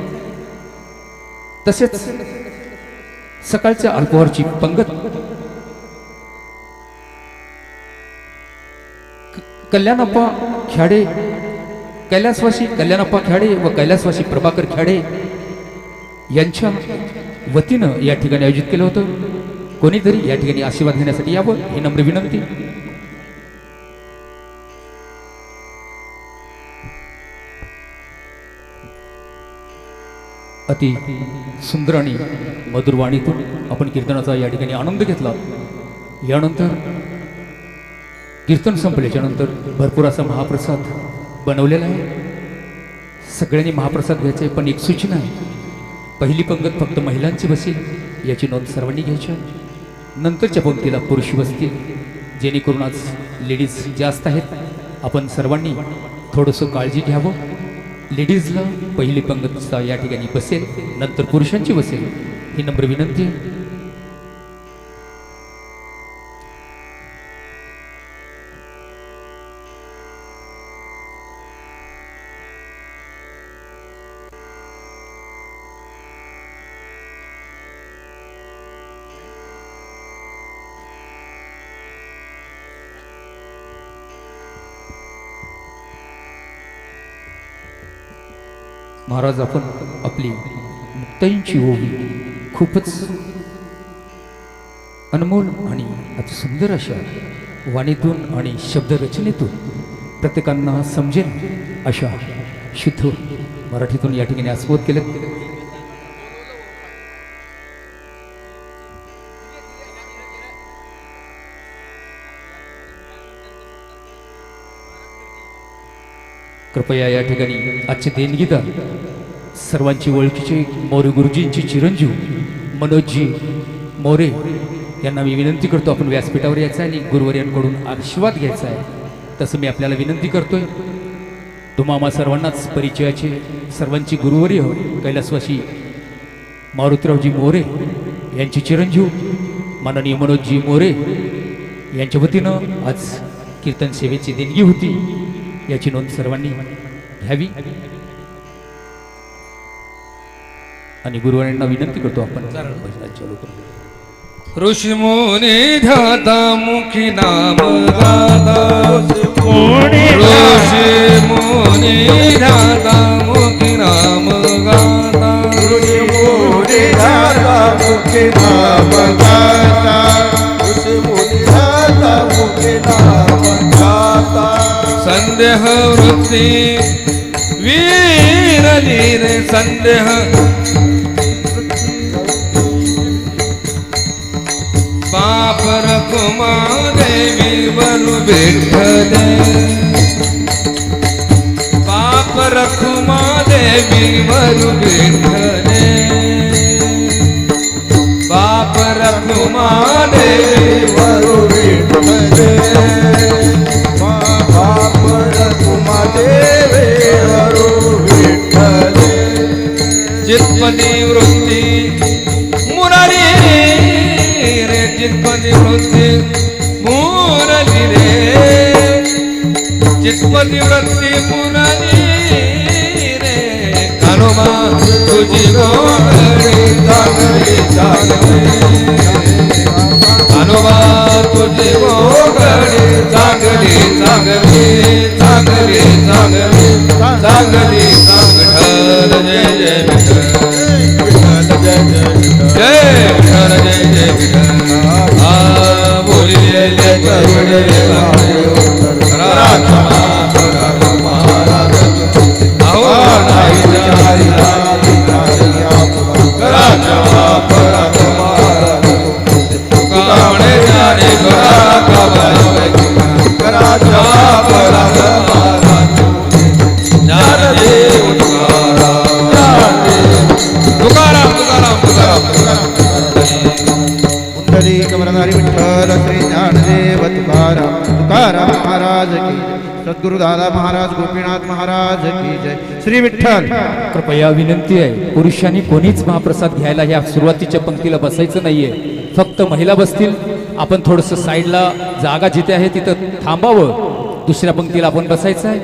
तसेच सकाळच्या अल्पहारची पंगत कल्याणप्पा ख्याडे, कैलासवासी कल्याणप्पा ख्याडे व कैलासवासी प्रभाकर ख्याडे यांच्या वतीनं या ठिकाणी आयोजित केलं होतं. कोणीतरी या ठिकाणी आशीर्वाद घेण्यासाठी यावं ही नम्र विनंती. अति सुंदर आणि मधुर वाणीतून आपण कीर्तनाचा या ठिकाणी आनंद घेतला. यानंतर कीर्तन संपल्याच्या नंतर भरपूर असा महाप्रसाद बनवलेला आहे. सगळ्यांनी महाप्रसाद घ्यायचा आहे, पण एक सूचना आहे, पहिली पंगत फक्त महिलांची बसेल याची नोंद सर्वांनी घ्यायची आहे. नंतरच्या पंक्तीला पुरुष बसतील, जेणेकरून आज लेडीज जास्त आहेत. आपण सर्वांनी थोडंसं काळजी घ्यावं. लेडीजला पहिली पंगत या ठिकाणी बसेल, नंतर पुरुषांची बसेल ही नम्र विनंती आहे. महाराज, आपण आपली मुक्ताईंची ओवी खूपच अनमोल आणि अतिसुंदर अशा वाणीतून आणि शब्दरचनेतून प्रत्येकांना समजेल अशा शुद्ध मराठीतून या ठिकाणी आस्वाद केले. कृपया या ठिकाणी आजचे देणगीदार सर्वांची ओळखीचे मोरे गुरुजींची चिरंजीव मनोजजी मोरे यांना मी विनंती करतो आपण व्यासपीठावर यायचं आहे आणि गुरुवर्यांकडून आशीर्वाद घ्यायचा आहे. तसं मी आपल्याला विनंती करतोय. तुम्हा सर्वांनाच परिचयाचे सर्वांची गुरुवर्य कैलासवासी मारुतीरावजी मोरे यांची चिरंजीव माननीय मनोजजी मोरे यांच्या वतीनं आज कीर्तन सेवेची देणगी होती. याची नोंद सर्वांनी घ्यावी आणि गुरुवारांना विनंती करतो आपण चालू करू. ऋषी मुनी ध्याता मुखी नाम गाता, ऋषी मुनी ध्याता मुखी नाम गाता, ऋषी मुनी ध्याता मुखी नाम गाता, ऋषी मुनी ध्याता मुखी नाम गाता. संदेह वृत्ती वीरली रे संदेह पाप रखुमा देवी वरु विठ्ठले, पाप रखुमा देवी वरु विठ्ठले, पाप रखुमा देवी वरु विठ्ठले, बाप रखुमा देवी वरु विठ्ठले. चित्पदी वृत्ती मुरारी रे, चित्पदी वृत्ती मुरली रे, चित्पदी वृत्ती मुरली रे. कानोबा तुझी गोगडी चांगली चांगली, कानोबा तुझी गोगडी चांगली चांगली चांगली चांगली चांगली चांगल. जय जय विठ्ठल, जय जय विठ्ठल, जय विठ्ठल, जय जय विठ्ठल. हा बोली जय जय विठ्ठल. राखमा राखमा अहो नाही जाई राखमा राखमा कावणे जाणे घरा कावळे राखमा सद्गुरु दादा महाराज गोपीनाथ महाराज की जय श्री विठ्ठल कृपया विनंती आहे, पुरुषांनी कोणीच महाप्रसाद घ्यायला ह्या सुरुवातीच्या पंक्तीला बसायचं नाहीये. फक्त महिला बसतील. आपण थोडंसं साईडला जागा जिथे आहे तिथं थांबावं. दुसऱ्या पंक्तीला आपण बसायचं आहे.